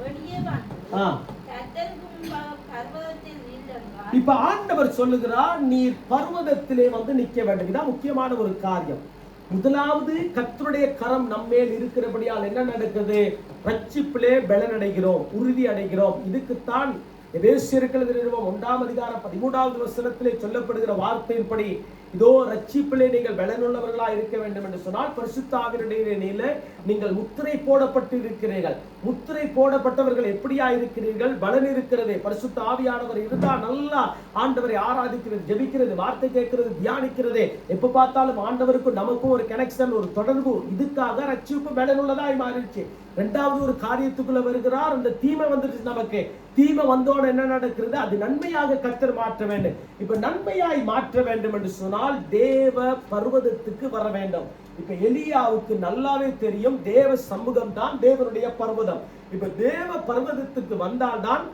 வெளியே வந்து கர்த்தருக்கு முன்பாக பர்வதத்தில் நின்றார். இப்ப ஆண்டவர் சொல்லுகிறார், நீர் பர்வதத்திலே வந்து நிக்க வேண்டும். இதான் முக்கியமான ஒரு காரியம். முதலாவது கர்த்தருடைய கரம் நம்மேல் இருக்கிறபடியால் என்ன நடக்குது, ரட்சிப்பிலே பலன் அடைகிறோம், உறுதி அடைகிறோம். இதுக்குத்தான் எபேசியர்கள் 1ஆம் அதிகாரம் 13வது வசனத்திலே சொல்லப்படுகிற வார்த்தையின்படி, இதோ ரட்சிப்பிலே நீங்கள் பலனுள்ளவர்களா இருக்க வேண்டும் என்று சொன்னால் பரிசுத்த ஆவியிலே நீங்கள் முத்திரை போடப்பட்டு இருக்கிறீர்கள். முத்திரை போடப்பட்டவர்கள் எப்படியா இருக்கிறீர்கள், பலன் இருக்கிறது. பரிசுத்த ஆவியானவர் இருந்தா நல்லா ஆண்டவரை ஆராதிக்கிறது, ஜெபிக்கிறது, வார்த்தை கேட்கிறது, தியானிக்கிறது. எப்ப பார்த்தாலும் ஆண்டவருக்கும் நமக்கும் ஒரு கனெக்ஷன், ஒரு தொடர்பு. இதுக்காக ரட்சிப்பு பலனுள்ளதாய் மாறிடுச்சு. 2வது ஒரு காரியத்துக்குள்ள வருகிறார், அந்த தீமை வந்துருச்சு. நமக்கு தீமை வந்தோட என்ன நடக்கிறது, அது நன்மையாக கர்த்தர் மாற்ற வேண்டும். இப்ப நன்மையாய் மாற்ற வேண்டும் என்று சொன்னால் தேவ பர்வதத்துக்கு வர வேண்டும். இப்ப எலியாவுக்கு நல்லாவே தெரியும், தேவ சமூகம் தான் தேவனுடைய பர்வதம். இப்ப தேவ பர்வதத்துக்கு வந்தால்தான்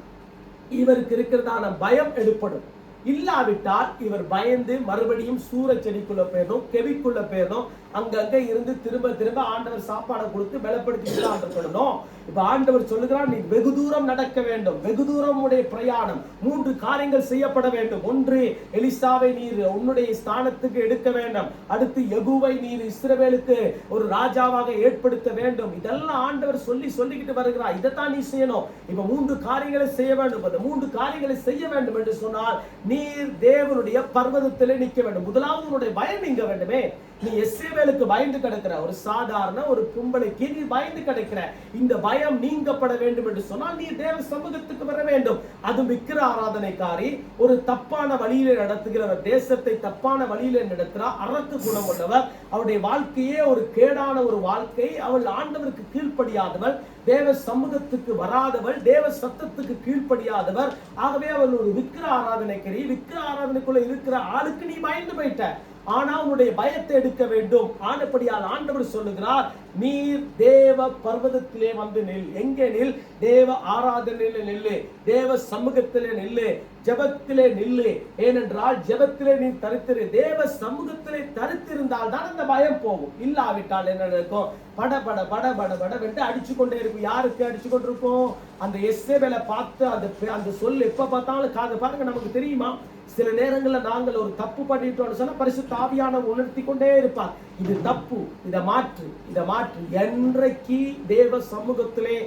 இவருக்கு இருக்கிறதான பயம் எடுப்படும். இல்லாவிட்டால் இவர் பயந்து மறுபடியும் சூரிய செடிக்குள்ள போயிடும், கெவிக்குள்ள போயிடும். அங்கங்க இருந்து திரும்ப திரும்ப ஆண்டவர் சாப்பாடை கொடுத்து பலப்படுத்தி ஆண்டப்படணும். இப்ப ஆண்டவர் சொல்லுகிறார், நீ வெகு தூரம் நடக்க வேண்டும், வெகு தூரம் உடைய பிரயாணம். 3 காரியங்கள் செய்யப்பட வேண்டும். 1, எலிசாவை நீர் உன்னுடைய ஸ்தானத்துக்கு எடுக்க வேண்டும். அடுத்து யெகூவை நீர் இஸ்ரவேலுக்கு ஒரு ராஜாவாக ஏற்படுத்த வேண்டும். இதெல்லாம் ஆண்டவர் சொல்லிக்கிட்டு வருகிறார். இதைத்தான் நீ செய்யணும். இப்ப 3 காரியங்களை செய்ய வேண்டும். அந்த 3 காரியங்களை செய்ய வேண்டும் என்று சொன்னால் நீர் தேவனுடைய பர்வதத்திலே நிற்க வேண்டும். முதலாவது உன்னுடைய பயம் நீங்க வேண்டுமே. நீ எசேவேலுக்கு பயந்து கிடக்கிற ஒரு சாதாரண ஒரு பொம்பளைக்கு நீ பயந்து கிடக்கிற. இந்த பயம் நீங்கப்பட வேண்டும் என்று சொன்னால் நீ தேவ சமூகத்துக்கு வர வேண்டும். அது விக்கிர ஆராதனைக்காரி, ஒரு தப்பான வழியில நடத்துகிறவர், தேசத்தை தப்பான வழியில நடத்துகிறார், அரக்கு குணம் உள்ளவர், அவருடைய வாழ்க்கையே ஒரு கேடான ஒரு வாழ்க்கை, அவள் ஆண்டவருக்கு கீழ்ப்படியாதவள், தேவ சமூகத்துக்கு வராதவள், தேவ சத்தத்துக்கு கீழ்ப்படியாதவர். ஆகவே அவள் ஒரு விக்கிர ஆராதனைக்காரி. விக்கிர ஆராதனைக்குள்ள இருக்கிற ஆளுக்கு நீ பயந்து போயிட்ட. ஆனா உன்னுடைய பயத்தை எடுக்க வேண்டும். ஆனபடியால் ஆண்டவர் சொல்லுகிறார், நீர் தேவ பர்வதத்திலே வந்து நில். எங்கே நில்? தேவ ஆராதனையிலே நில்லு, தேவ சமூகத்திலே நில்லு, ஜெபத்திலே நில்லு. ஏனென்றால் ஜெபத்திலே நீ தரித்திரு. தேவ சமூகத்திலே தரித்திருந்தால் தான் அந்த பயம் போகும். இல்லாவிட்டால் என்ன நடக்கும்? பட பட பட பட பட வென்று அடிச்சு கொண்டே இருக்கும். யாருக்கு அடிச்சு கொண்டிருக்கும்? அந்த எசேபேலை பார்த்து அந்த சொல் எப்ப பார்த்தாலும் காது பாருங்க. நமக்கு தெரியுமா, சில நேரங்களில் நாங்கள் ஒரு தப்பு பண்ணிட்டோம்னு சொன்னா பரிசுத்த ஆவியானவர் உணர்த்தி கொண்டே இருப்பார். இது தப்பு, இதை மாற்று, இதை மாற்று. என்றைக்கு தேவ சமூகத்திலே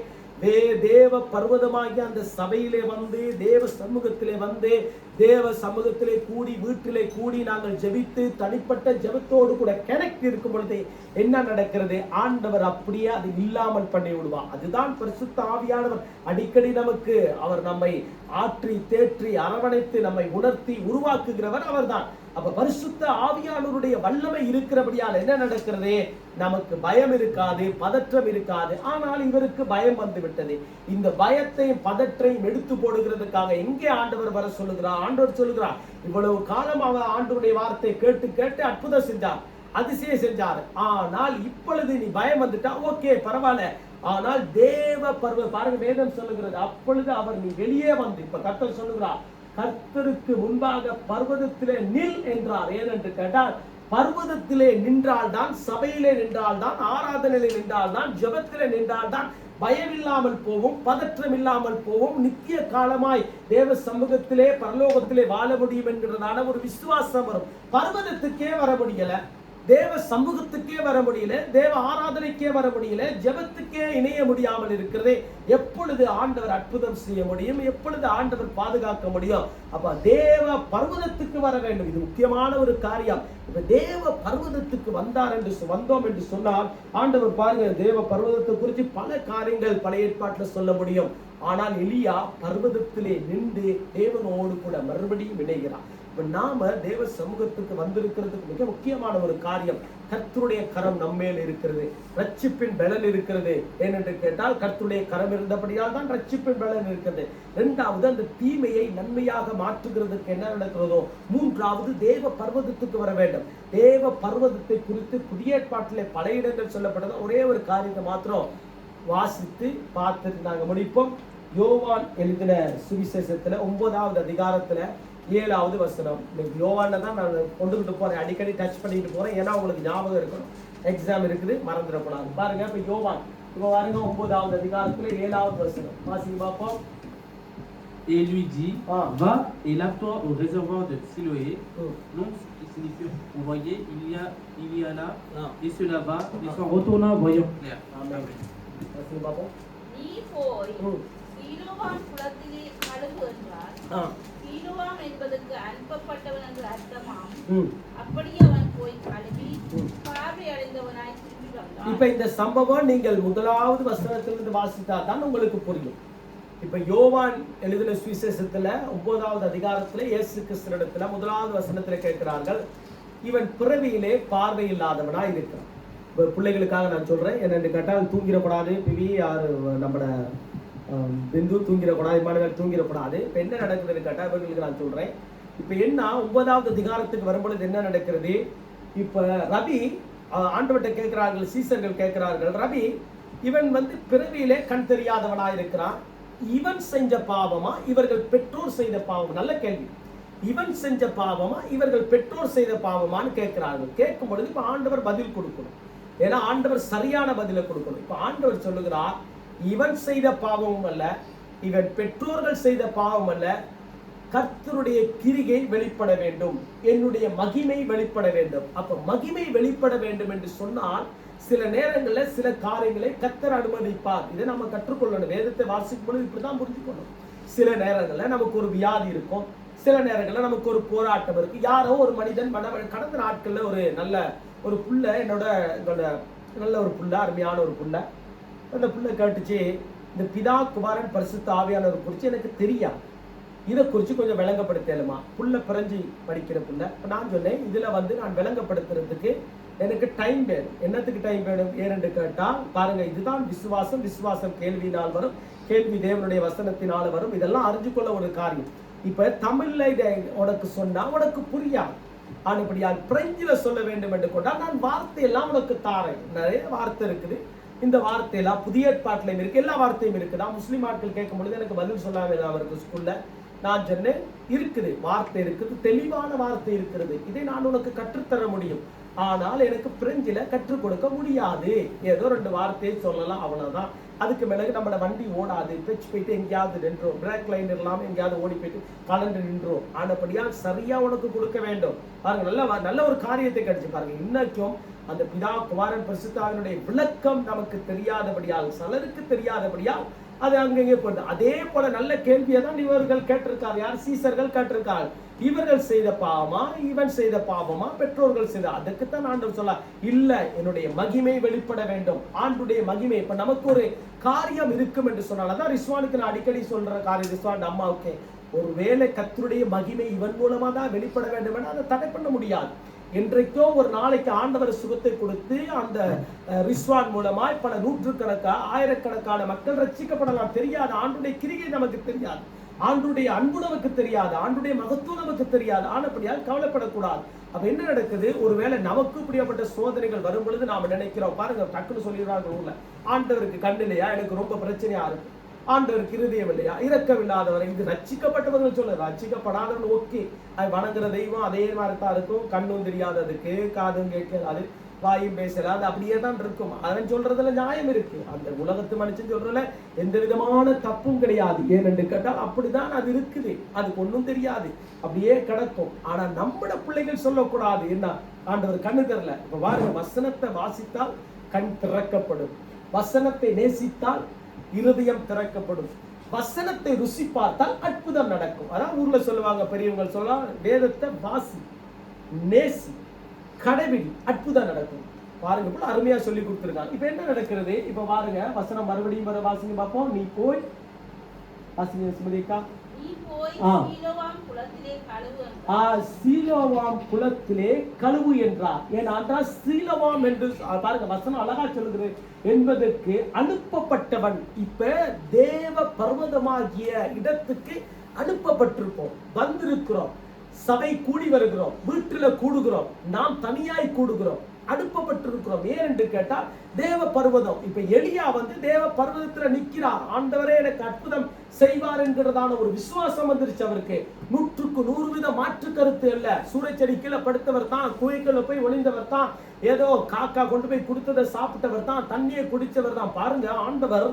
தேவ பர்வதமாகி அந்த சபையிலே வந்து தேவ சமூகத்திலே வந்து தேவ சமூகத்திலே கூடி வீட்டிலே கூடி நாங்கள் ஜெபித்து தனிப்பட்ட ஜெபத்தோடு கூட கனெக்ட் இருக்கும் பொழுது என்ன நடக்கிறது? ஆண்டவர் அப்படியே அது இல்லாமல் பண்ணி விடுவார். அதுதான் பரிசுத்த ஆவியானவர் அடிக்கடி நமக்கு அவர் நம்மை ஆற்றி தேற்றி அரவணைத்து நம்மை உணர்த்தி உருவாக்குகிறவர் அவர்தான். அப்ப பரிசுத்த ஆவியானவருடைய வல்லமை இருக்கிறபடியால் என்ன நடக்கிறது? நமக்கு பயம் இருக்காது, பதற்றம் இருக்காது. ஆனால் இவருக்கு பயம் வந்து விட்டது. இந்த பயத்தையும் பதற்றையும் எடுத்து போடுகிறதுக்காக எங்கே ஆண்டவர் வர சொல்லுகிறார்? ஆண்டவர் சொல்லுகிறார், இவ்வளவு காலம் அவர் ஆண்டவருடைய வார்த்தை கேட்டு கேட்டு அற்புதம் செஞ்சார், அதிசயம் செஞ்சார். ஆனால் இப்பொழுது நீ பயம் வந்துட்டா, ஓகே பரவாயில்ல. ஆனால் தேவ பர்வதம் பாருங்க, வேதம் சொல்லுகிறது, அப்பொழுது அவர் நீ வெளியே வந்து, இப்ப கர்த்தர் சொல்லுகிறார், கர்த்தருக்கு முன்பாக பர்வதத்திலே நில் என்றார். ஏனென்று கேட்டால் பர்வதத்திலே நின்றால்தான், சபையிலே நின்றால்தான், ஆராதனையிலே நின்றால்தான், ஜெபத்திலே நின்றால்தான் பயம் இல்லாமல் போவோம், பதற்றம் இல்லாமல் போவோம், நித்திய காலமாய் தேவ சமூகத்திலே பரலோகத்திலே வாழ முடியும் என்கிறதான ஒரு விசுவாசம் வரும். பர்வதத்துக்கே வர முடியல, தேவ சமூகத்துக்கே வர முடியல, தேவ ஆராதனைக்கே வர முடியல, ஜெபத்துக்கே இணைய முடியாமல் இருக்கிறதே. எப்பொழுது ஆண்டவர் அற்புதம் செய்ய முடியும்? எப்பொழுது ஆண்டவர் பாதுகாக்க முடியும்? அப்ப தேவ பர்வதத்துக்கு வர வேண்டும். இது முக்கியமான ஒரு காரியம். இப்ப தேவ பர்வதத்துக்கு வந்தோம் என்று சொன்னால், ஆண்டவர் பாருங்க, தேவ பர்வதத்தை குறித்து பல காரியங்கள் பழைய ஏற்பாட்டில் சொல்ல முடியும். ஆனால் எலியா பர்வதத்திலே நின்று தேவனோடு கூட மறுபடியும் இணைகிறார். இப்ப நாம தேவ சமூகத்துக்கு வந்திருக்கிறதுக்கு மிக முக்கியமான ஒரு காரியம், கர்த்தருடைய கரம் நம்மேல் இருக்கிறது, ரட்சிப்பின் பலன் இருக்கிறது. ஏனென்று கேட்டால் கர்த்தருடைய கரம் இருந்தபடியால் தான் ரட்சிப்பின் பலன் இருக்கிறது. இரண்டாவது, அந்த தீமையை நன்மையாக மாற்றுகிறதுக்கு என்ன நடக்கிறதோ. மூன்றாவது, தேவ பர்வதத்துக்கு வர வேண்டும். தேவ பர்வதத்தை குறித்து புதிய ஏற்பாட்டிலே பல இடங்கள் சொல்லப்பட்டது. ஒரே ஒரு காரியத்தை மாத்திரம் வாசித்து பார்த்துட்டு நாங்க முடிப்போம். யோவான் எழுதின சுவிசேஷத்துல 9வது அதிகாரத்துல 7வது வசனம். யோவான்ல தான் நான் கொண்டுகிட்டு போறேன், அடிக்கடி டச் பண்ணிட்டு போறேன், ஏன்னா உங்களுக்கு ஞாபகம் இருக்கணும், எக்ஸாம் இருக்குது, மறந்துடக்கூடாது. பாருங்க, இப்ப யோவான் இப்ப பாருங்க 9வது அதிகாரத்துல 7வது வசனம் வாசிங்க பார்ப்போம். Et lui dit, va et lave-toi au réservoir de Siloé. Non, qui signifie, vous voyez, il y a là, et se lava, et s'en retourna voyant clair. Amen. வாசிங்க பார்ப்போம். நீ போய் சீலோவான் குளத்திலே கழுவு என்றார். சீலோவான் என்பதற்கு அனுப்பப்பட்டவன் என்று அர்த்தமாம். அப்படியே அவன் போய் கழுவி பார்வை அடைந்தவனாய் திரும்பி வந்தான். இப்ப இந்த சம்பவம் நீங்கள் 1வது வசனத்திலிருந்து வாசித்தா தான் உங்களுக்கு புரியும். இப்ப யோவான் எழுதின சுவிசேஷத்துல 9வது அதிகாரத்துல இயேசு கிறிஸ்துவிடத்துல 1வது வசனத்துல கேட்கிறார்கள், இவன் பிறவியிலே பார்வை இல்லாதவனா இருக்கிறான். பிள்ளைகளுக்காக நான் சொல்றேன், என்னென்று கேட்டால் தூங்கிடக்கூடாது, பிவி யாரு நம்மட பிந்து தூங்கிடக்கூடாது, இமானுவேல் தூங்கிடக்கூடாது. இப்ப என்ன நடக்குதுன்னு கேட்டா இவர்களுக்கு நான் சொல்றேன். இப்ப என்ன 9வது அதிகாரத்துக்கு வரும்பொழுது என்ன நடக்கிறது? இப்ப ரவி ஆண்டவர்கிட்ட கேட்கிறார்கள், சீசர்கள் கேட்கிறார்கள், ரவி இவன் பிறவியிலே கண் தெரியாதவனா இருக்கிறான், இவன் செஞ்ச பாவமா இவர்கள் பெற்றோர் செய்த பாவம்? நல்ல கேள்வி. இவன் செஞ்ச பாவமா இவர்கள் பெற்றோர் செய்த பாவமான்னு கேட்கிறார்கள். கேட்கும் பொழுது இப்ப ஆண்டவர் பதில் கொடுக்கணும். ஏன்னா ஆண்டவர் சரியான பதிலை கொடுக்கணும். இப்ப ஆண்டவர் சொல்லுகிறார், இவன் செய்த பாவமும் அல்ல, இவன் பெற்றோர்கள் செய்த பாவம் அல்ல, கர்த்தருடைய கிரியை வெளிப்பட வேண்டும், என்னுடைய மகிமை வெளிப்பட வேண்டும். அப்ப மகிமை வெளிப்பட வேண்டும் என்று சொன்னால் சில நேரங்களில் சில காரியங்களை கர்த்தர் அனுமதிப்பார். இதை நம்ம கற்றுக்கொள்ளணும். வேதத்தை வாசிக்கும் பொழுது இப்படிதான் புரிஞ்சுக்கணும். சில நேரங்களில் நமக்கு ஒரு வியாதி இருக்கும், சில நேரங்களில் நமக்கு ஒரு போராட்டம் இருக்கு. யாரோ ஒரு மனிதன் கடந்த நாட்கள்ல ஒரு நல்ல ஒரு புள்ள என்னோட நல்ல ஒரு புள்ள, அருமையான ஒரு புள்ள. அந்த புள்ள கேட்டுச்சு, இந்த பிதா குமாரன் பரிசுத்த ஆவியானவர் குறித்து எனக்கு தெரியாது, இதை குறித்து கொஞ்சம் விளங்கப்படுத்தலுமா? புள்ள பிறஞ்சி படிக்கிற புள்ள. இப்போ நான் சொன்னேன், இதில் வந்து நான் விளங்கப்படுத்துறதுக்கு எனக்கு டைம் வேணும். என்னத்துக்கு டைம் வேணும் ஏனென்று கேட்டால், பாருங்க, இதுதான் விசுவாசம். விசுவாசம் கேள்வியினால் வரும், கேள்வி தேவனுடைய வசனத்தினால் வரும். இதெல்லாம் அறிஞ்சு கொள்ள ஒரு காரியம். இப்ப தமிழ்ல இதை உனக்கு சொன்னா உனக்கு புரியாது. ஆனபடியால் பிரெஞ்சில சொல்ல வேண்டும் என்று கொண்டால் நான் வார்த்தையெல்லாம் உனக்கு தாரேன். நிறைய வார்த்தை இருக்குது. இந்த வார்த்தையெல்லாம் புதிய ஏற்பாட்டிலையும் இருக்கு, எல்லா வார்த்தையும் இருக்குது. நான் முஸ்லீம் ஆட்கள் கேட்கும் பொழுது எனக்கு பதில் சொல்லாம அவருக்கு ஸ்கூல்ல நான் சொன்னேன், இருக்குது, வார்த்தை இருக்குது, தெளிவான வார்த்தை இருக்கிறது, இதை நான் உனக்கு கற்றுத்தர முடியும். ஆனால் எனக்கு பிரெஞ்சில கற்றுக் கொடுக்க முடியாது. ஏதோ 2 வார்த்தையை சொல்லலாம், அவ்வளவுதான். அதுக்கு மேலே நம்மள வண்டி ஓடாது. பெச்சு போயிட்டு எங்கேயாவது நின்றோம், பிரேக் லைன் இல்லாமல் எங்கேயாவது ஓடி போயிட்டு கலண்டு நின்றோம். ஆனபடியால் சரியா உனக்கு கொடுக்க வேண்டும். பாருங்க, நல்ல ஒரு காரியத்தை கிடைச்சு பாருங்க. இன்னைக்கும் அந்த பிதா குமாரன் பரிசுத்த ஆவியினுடைய விளக்கம் நமக்கு தெரியாதபடியால், சிலருக்கு தெரியாதபடியால் அது அங்கங்கே போயிட்டு, அதே போல நல்ல கேள்வியை தான் இவர்கள் கேட்டிருக்காரு. யார்? சீசர்கள் கேட்டிருக்காரு. இவர்கள் செய்த பாவமா, இவன் செய்த பாவமா, பெற்றோர்கள் செய்த? அதுக்குத்தான் ஆண்டவர் சொல்ல, இல்ல, என்னுடைய மகிமை வெளிப்பட வேண்டும். ஆண்டுடைய மகிமை. இப்ப நமக்கு ஒரு காரியம் இருக்கும் என்று சொன்னால், அதான் ரிஸ்வானுக்கு நான் அடிக்கடி சொல்ற காரியம். ரிஸ்வான் அம்மாவுக்கு ஒருவேளை கர்த்தருடைய மகிமை இவன் மூலமா தான் வெளிப்பட வேண்டும் என அதை தடை பண்ண முடியாது. என்றைக்கோ ஒரு நாளைக்கு ஆண்டவர் சுகத்தை கொடுத்து அந்த ரிஸ்வான் மூலமாய் பல நூற்றுக்கணக்கான ஆயிரக்கணக்கான மக்கள் ரட்சிக்கப்படலாம். தெரியாது, ஆண்டுடைய கிரியை நமக்கு தெரியாது, ஆண்டுடைய அன்பு நமக்கு தெரியாது, ஆண்டுடைய மகத்துவம் நமக்கு தெரியாது. ஆனபடியால் கவலைப்படக்கூடாது. அப்ப என்ன நடக்குது? ஒருவேளை நமக்கு இப்படியாப்பட்ட சோதனைகள் வரும் பொழுது நாம நினைக்கிறோம், பாருங்க, டக்குன்னு சொல்லிடுறாங்க ஊர்ல, ஆண்டவருக்கு கண் இல்லையா, எனக்கு ரொம்ப பிரச்சனையா இருக்கு, ஆண்டவருக்கு இருதயம் இல்லையா, இரக்கமில்லாதவரை. இது ரட்சிக்கப்பட்டவர்கள் சொல்ல, ரட்சிக்கப்படாதவன் ஓகே, அது வணங்குற தெய்வம் அதே மாதிரி தான் இருக்கும். கண்ணும் தெரியாததுக்கு, காதும் கேட்காது, வாயும் பேசலாது, அப்படியே தான் இருக்கும். அவன் சொல்றதுல நியாயம் இருக்கு. அந்த உலகத்து மனுஷன் சொல்றதுல எந்த விதமான தப்பும் கிடையாது. ஏனென்று கேட்டால் அப்படிதான் அது இருக்குது. அதுக்கு ஒன்றும் தெரியாது, அப்படியே கிடக்கும். ஆனா நம்மட பிள்ளைகள் சொல்லக்கூடாது, என்ன, ஆண்டவர் கண்ணு தெரியல. இப்ப பாருங்க, வசனத்தை வாசித்தால் கண் திறக்கப்படும், வசனத்தை நேசித்தால் இருதயம் திறக்கப்படும், வசனத்தை ருசி பார்த்தால் அற்புதம் நடக்கும். அதான் ஊர்ல சொல்லுவாங்க, பெரியவங்க சொல்லுவாங்க, வேதத்தை வாசி, நேசி, கடைபிடி, அற்புதம் நடக்கும். பாருங்க, போல அருமையா சொல்லி கொடுத்துருக்காங்க. இப்ப என்ன நடக்கிறது? இப்ப பாருங்க, வசனம் மறுபடியும் வர வாசிங்க பார்ப்போம். நீ போய் வாசிங்க சுமதிக்கா. சீலோவாம் குளத்திலே கழுவு என்றார். ஏனென்றால் சீலோவாம் என்று பாருங்க, வசனம் அழகா சொல்லுகிறது, என்பதற்கு அனுப்பப்பட்டவன். இப்ப தேவ பர்வதமாகிய இடத்துக்கு அனுப்பப்பட்டிருப்போம், வந்திருக்கிறோம், சபை கூடி வருகிறோம், வீட்டுல கூடுகிறோம், நாம் தனியாய் கூடுகிறோம், அனுப்பப்பட்டிருக்கிறோம். ஏன் என்று கேட்டால் தேவ பர்வதம். இப்ப எலியா வந்து தேவ பர்வதத்துல நிக்கிறார். ஆண்டவரே எனக்கு அற்புதம் செய்வார் என்கிறதான ஒரு விசுவாசம் வந்துருச்சு அவருக்கு. 100க்கு 100 மாற்று கருத்து அல்ல. சூறைச்செடி கீழே படுத்தவர் தான், குகைக்குள்ள போய் ஒளிந்தவர் தான், ஏதோ காக்கா கொண்டு போய் கொடுத்ததை சாப்பிட்டவர் தான், தண்ணியை குடிச்சவர் தான். பாருங்க, ஆண்டவர்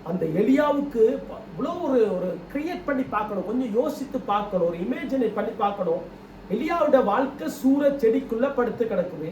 அந்த எலியாவுக்கு இவ்வளவு ஒரு கிரியேட் பண்ணி பார்க்கணும், கொஞ்சம் யோசித்து பார்க்கணும், ஒரு இமேஜினை பண்ணி பார்க்கணும். எலியாவோட வாழ்க்கை சூறைச்செடிக்குள்ள படுத்து கிடக்குது.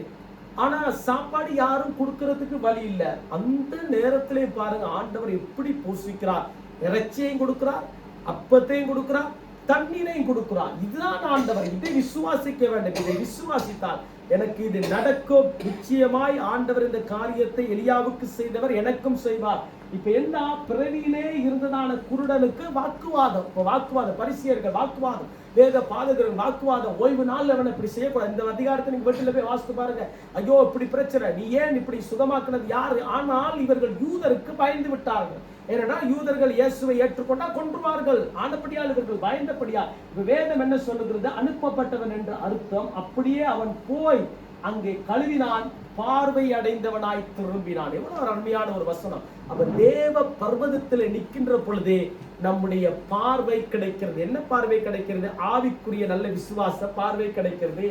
ஆனா சாப்பாடு யாரும் கொடுக்கறதுக்கு வழி இல்ல. அந்த நேரத்திலே பாருங்க, ஆண்டவர் எப்படி போஷிக்கிறார். இறைச்சியையும் கொடுக்கிறார், அப்பத்தையும் கொடுக்கிறார், தண்ணீரையும் கொடுக்கிறார். இதுதான் ஆண்டவர். இதை விசுவாசிக்க வேண்டும். இதை விசுவாசித்தால் எனக்கு இது நடக்கும். நிச்சயமாய் ஆண்டவர் இந்த காரியத்தை எலியாவுக்கு செய்தவர் எனக்கும் செய்வார். இப்ப என்ன, பிறவியிலே இருந்ததான குருடனுக்கு வாக்குவாதம். இப்ப வாக்குவாதம், பரிசேயர்கள் வாக்குவாதம், வேத பாதகர்கள் வாக்குவாதம். ஓய்வு நாள் அவனை இப்படி செய்யக்கூடாது. இந்த அதிகாரத்தை நீங்க வீட்டுல போய் வாசித்து பாருங்க. ஐயோ இப்படி பிரச்சனை, நீ ஏன் இப்படி சுகமாக்குனது யாரு? ஆனால் இவர்கள் யூதருக்கு பயந்து விட்டார்கள். ஏன்னா யூதர்கள் இயேசுவை ஏற்றுக்கொண்டா கொன்றுவார்கள். ஆனபடியால் இவர்கள் பயந்தபடியா. வேதம் என்ன சொல்லுகிறது? அனுப்பப்பட்டவன் என்ற அர்த்தம். அப்படியே அவன் போய் அங்கே கழுவினான், பார்வை அடைந்தவனாய் திரும்பினான். எவ்வளவு அருமையான ஒரு வசனம். அவன் தேவ பர்வதத்தில் நிற்கின்ற பொழுதே நம்முடைய பார்வை கிடைக்கிறது. என்ன பார்வை கிடைக்கிறது? ஆவிக்குரிய நல்ல விசுவாச பார்வை கிடைக்கிறது.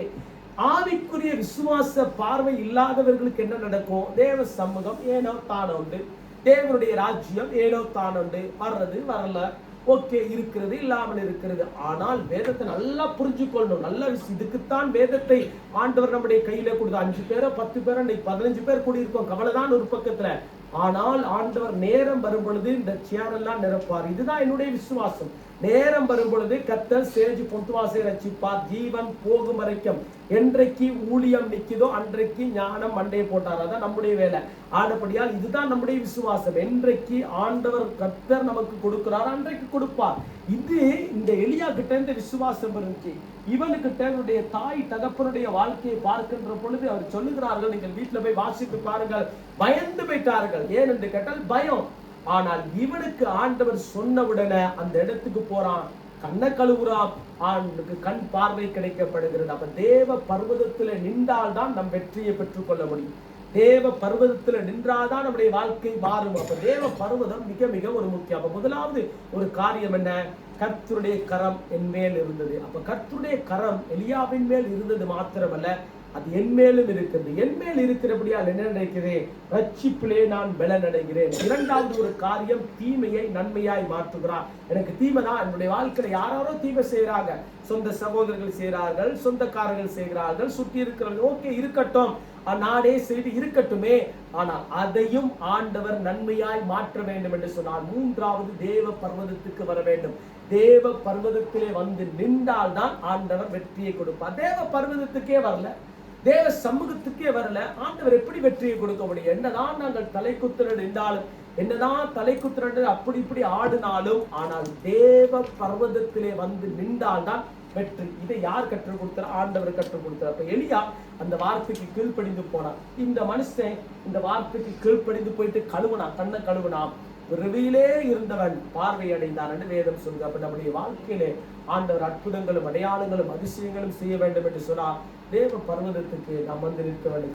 ஆவிக்குரிய விசுவாச பார்வை இல்லாதவர்களுக்கு என்ன நடக்கும்? தேவ சமூகம் ஏனோ தானோ உண்டு, தேவனுடைய ராஜ்யம் ஏனோ தானோ உண்டு, வர்றது வரல, ஓகே, இருக்கிறது இல்லாமல் இருக்கிறது. ஆனால் வேதத்தை நல்லா புரிஞ்சுக்கொள்ளணும். நல்ல இதுக்குத்தான் வேதத்தை ஆண்டவர் நம்முடைய கையில கொடுத்து 5 பேரோ 10 பேரோ 15 பேர் கூடியிருக்கோம், கவலைதான் ஒரு பக்கத்துல. ஆனால் ஆண்டவர் நேரம் வரும் பொழுது இந்த சேர் எல்லாம் நிரப்பார். இதுதான் என்னுடைய விசுவாசம். நேரம் வரும் பொழுது கர்த்தர் சேஜ் பொத்துவாசை ரட்சிப்பார். ஜீவன் போகும் வரைக்கும் என்றைக்கு ஊழியம் நிக்குதோ அன்றைக்கு ஞானம் மண்டையை போட்டார். அதான் நம்முடைய வேலை. ஆனபடியால் இதுதான் நம்முடைய விசுவாசம். என்றைக்கு ஆண்டவர் கர்த்தர் நமக்கு கொடுக்கிறார் அன்றைக்கு கொடுப்பார். இது இந்த எலியா கிட்ட இந்த விசுவாசம் இருந்துச்சு. இவனுக்கிட்ட இவனுடைய தாய் தகப்பனுடைய வாழ்க்கையை பார்க்கின்ற பொழுது அவர் சொல்லுகிறார்கள், நீங்கள் வீட்டுல போய் வாசித்து பாருங்கள், பயந்து போயிட்டார்கள். ஏன் என்று கேட்டால் பயம். ஆனால் இவனுக்கு ஆண்டவர் சொன்ன உடனே அந்த இடத்துக்கு போறான், கண்ணை கழுவுறான், அவனுக்கு கண் பார்வை கிடைக்கப்படுகிறது. அப்ப தேவ பர்வதத்துல நின்றால்தான் நம் வெற்றியை பெற்றுக்கொள்ள முடியும். தேவ பர்வதத்துல நின்றாதான் நம்முடைய வாழ்க்கை மாறும். அப்ப தேவ பர்வதம் மிக மிக ஒரு முக்கியம். அப்ப முதலாவது ஒரு காரியம் என்ன? கர்த்தருடைய கரம் என் மேல் இருந்தது. அப்ப கர்த்தருடைய கரம் எலியாவின் மேல் இருந்தது மாத்திரமல்ல, அது என் மேலும் இருக்கிறது. என் மேல் இருக்கிறபடியால் என்ன நினைக்கிறேன்? ரட்சிப்பிலே நான் பலன் அடைகிறேன். இரண்டாவது ஒரு காரியம், தீமையை நன்மையாய் மாற்றுகிறார். எனக்கு தீமை தான், என்னுடைய வாழ்க்கையில யாரோ தீமை செய்யறாங்க, சொந்த சகோதரர்கள் செய்கிறார்கள், சொந்தக்காரர்கள் செய்கிறார்கள், சுற்றி இருக்கிறவர்கள், ஓகே இருக்கட்டும், நானே செய்து இருக்கட்டுமே, ஆனால் அதையும் ஆண்டவர் நன்மையாய் மாற்ற வேண்டும் என்று சொன்னார். மூன்றாவது, தேவ பர்வதத்துக்கு வர வேண்டும். தேவ பர்வதத்திலே வந்து நின்றால் தான் ஆண்டவர் வெற்றியை கொடுப்பார். தேவ பர்வதத்துக்கே வரல, தேவ சமூகத்துக்கே வரல, ஆண்டவர் எப்படி வெற்றியை கொடுக்க முடியும்? என்னதான் நாங்கள் தலைக்குத்துற நின்றாலும், என்னதான் தலைக்குத்துற அப்படி இப்படி ஆடினாலும், ஆனால் தேவ பர்வதத்திலே வந்து நின்றால்தான் வெற்றி. இதை யார் கற்றுக் கொடுத்தார்? ஆண்டவர் கற்றுக் கொடுத்தார். அப்ப எலியா அந்த வார்த்தைக்கு கீழ்ப்படிந்து போனார். இந்த மனுஷன் இந்த வார்த்தைக்கு கீழ்ப்படிந்து போயிட்டு கழுவுனான், கண்ணை கழுவுனான், விரைவிலே இருந்தவன் பார்வை அடைந்தான் என்று வேதம் சொல்லுங்க. அப்ப நம்முடைய வாழ்க்கையிலே ஆண்டவர் அற்புதங்களும் அடையாளங்களும் அதிசயங்களும் செய்ய வேண்டும் என்று சொன்னார். தேவ பர்வதத்துக்கு நாம் வந்து நிற்க வேண்டும்.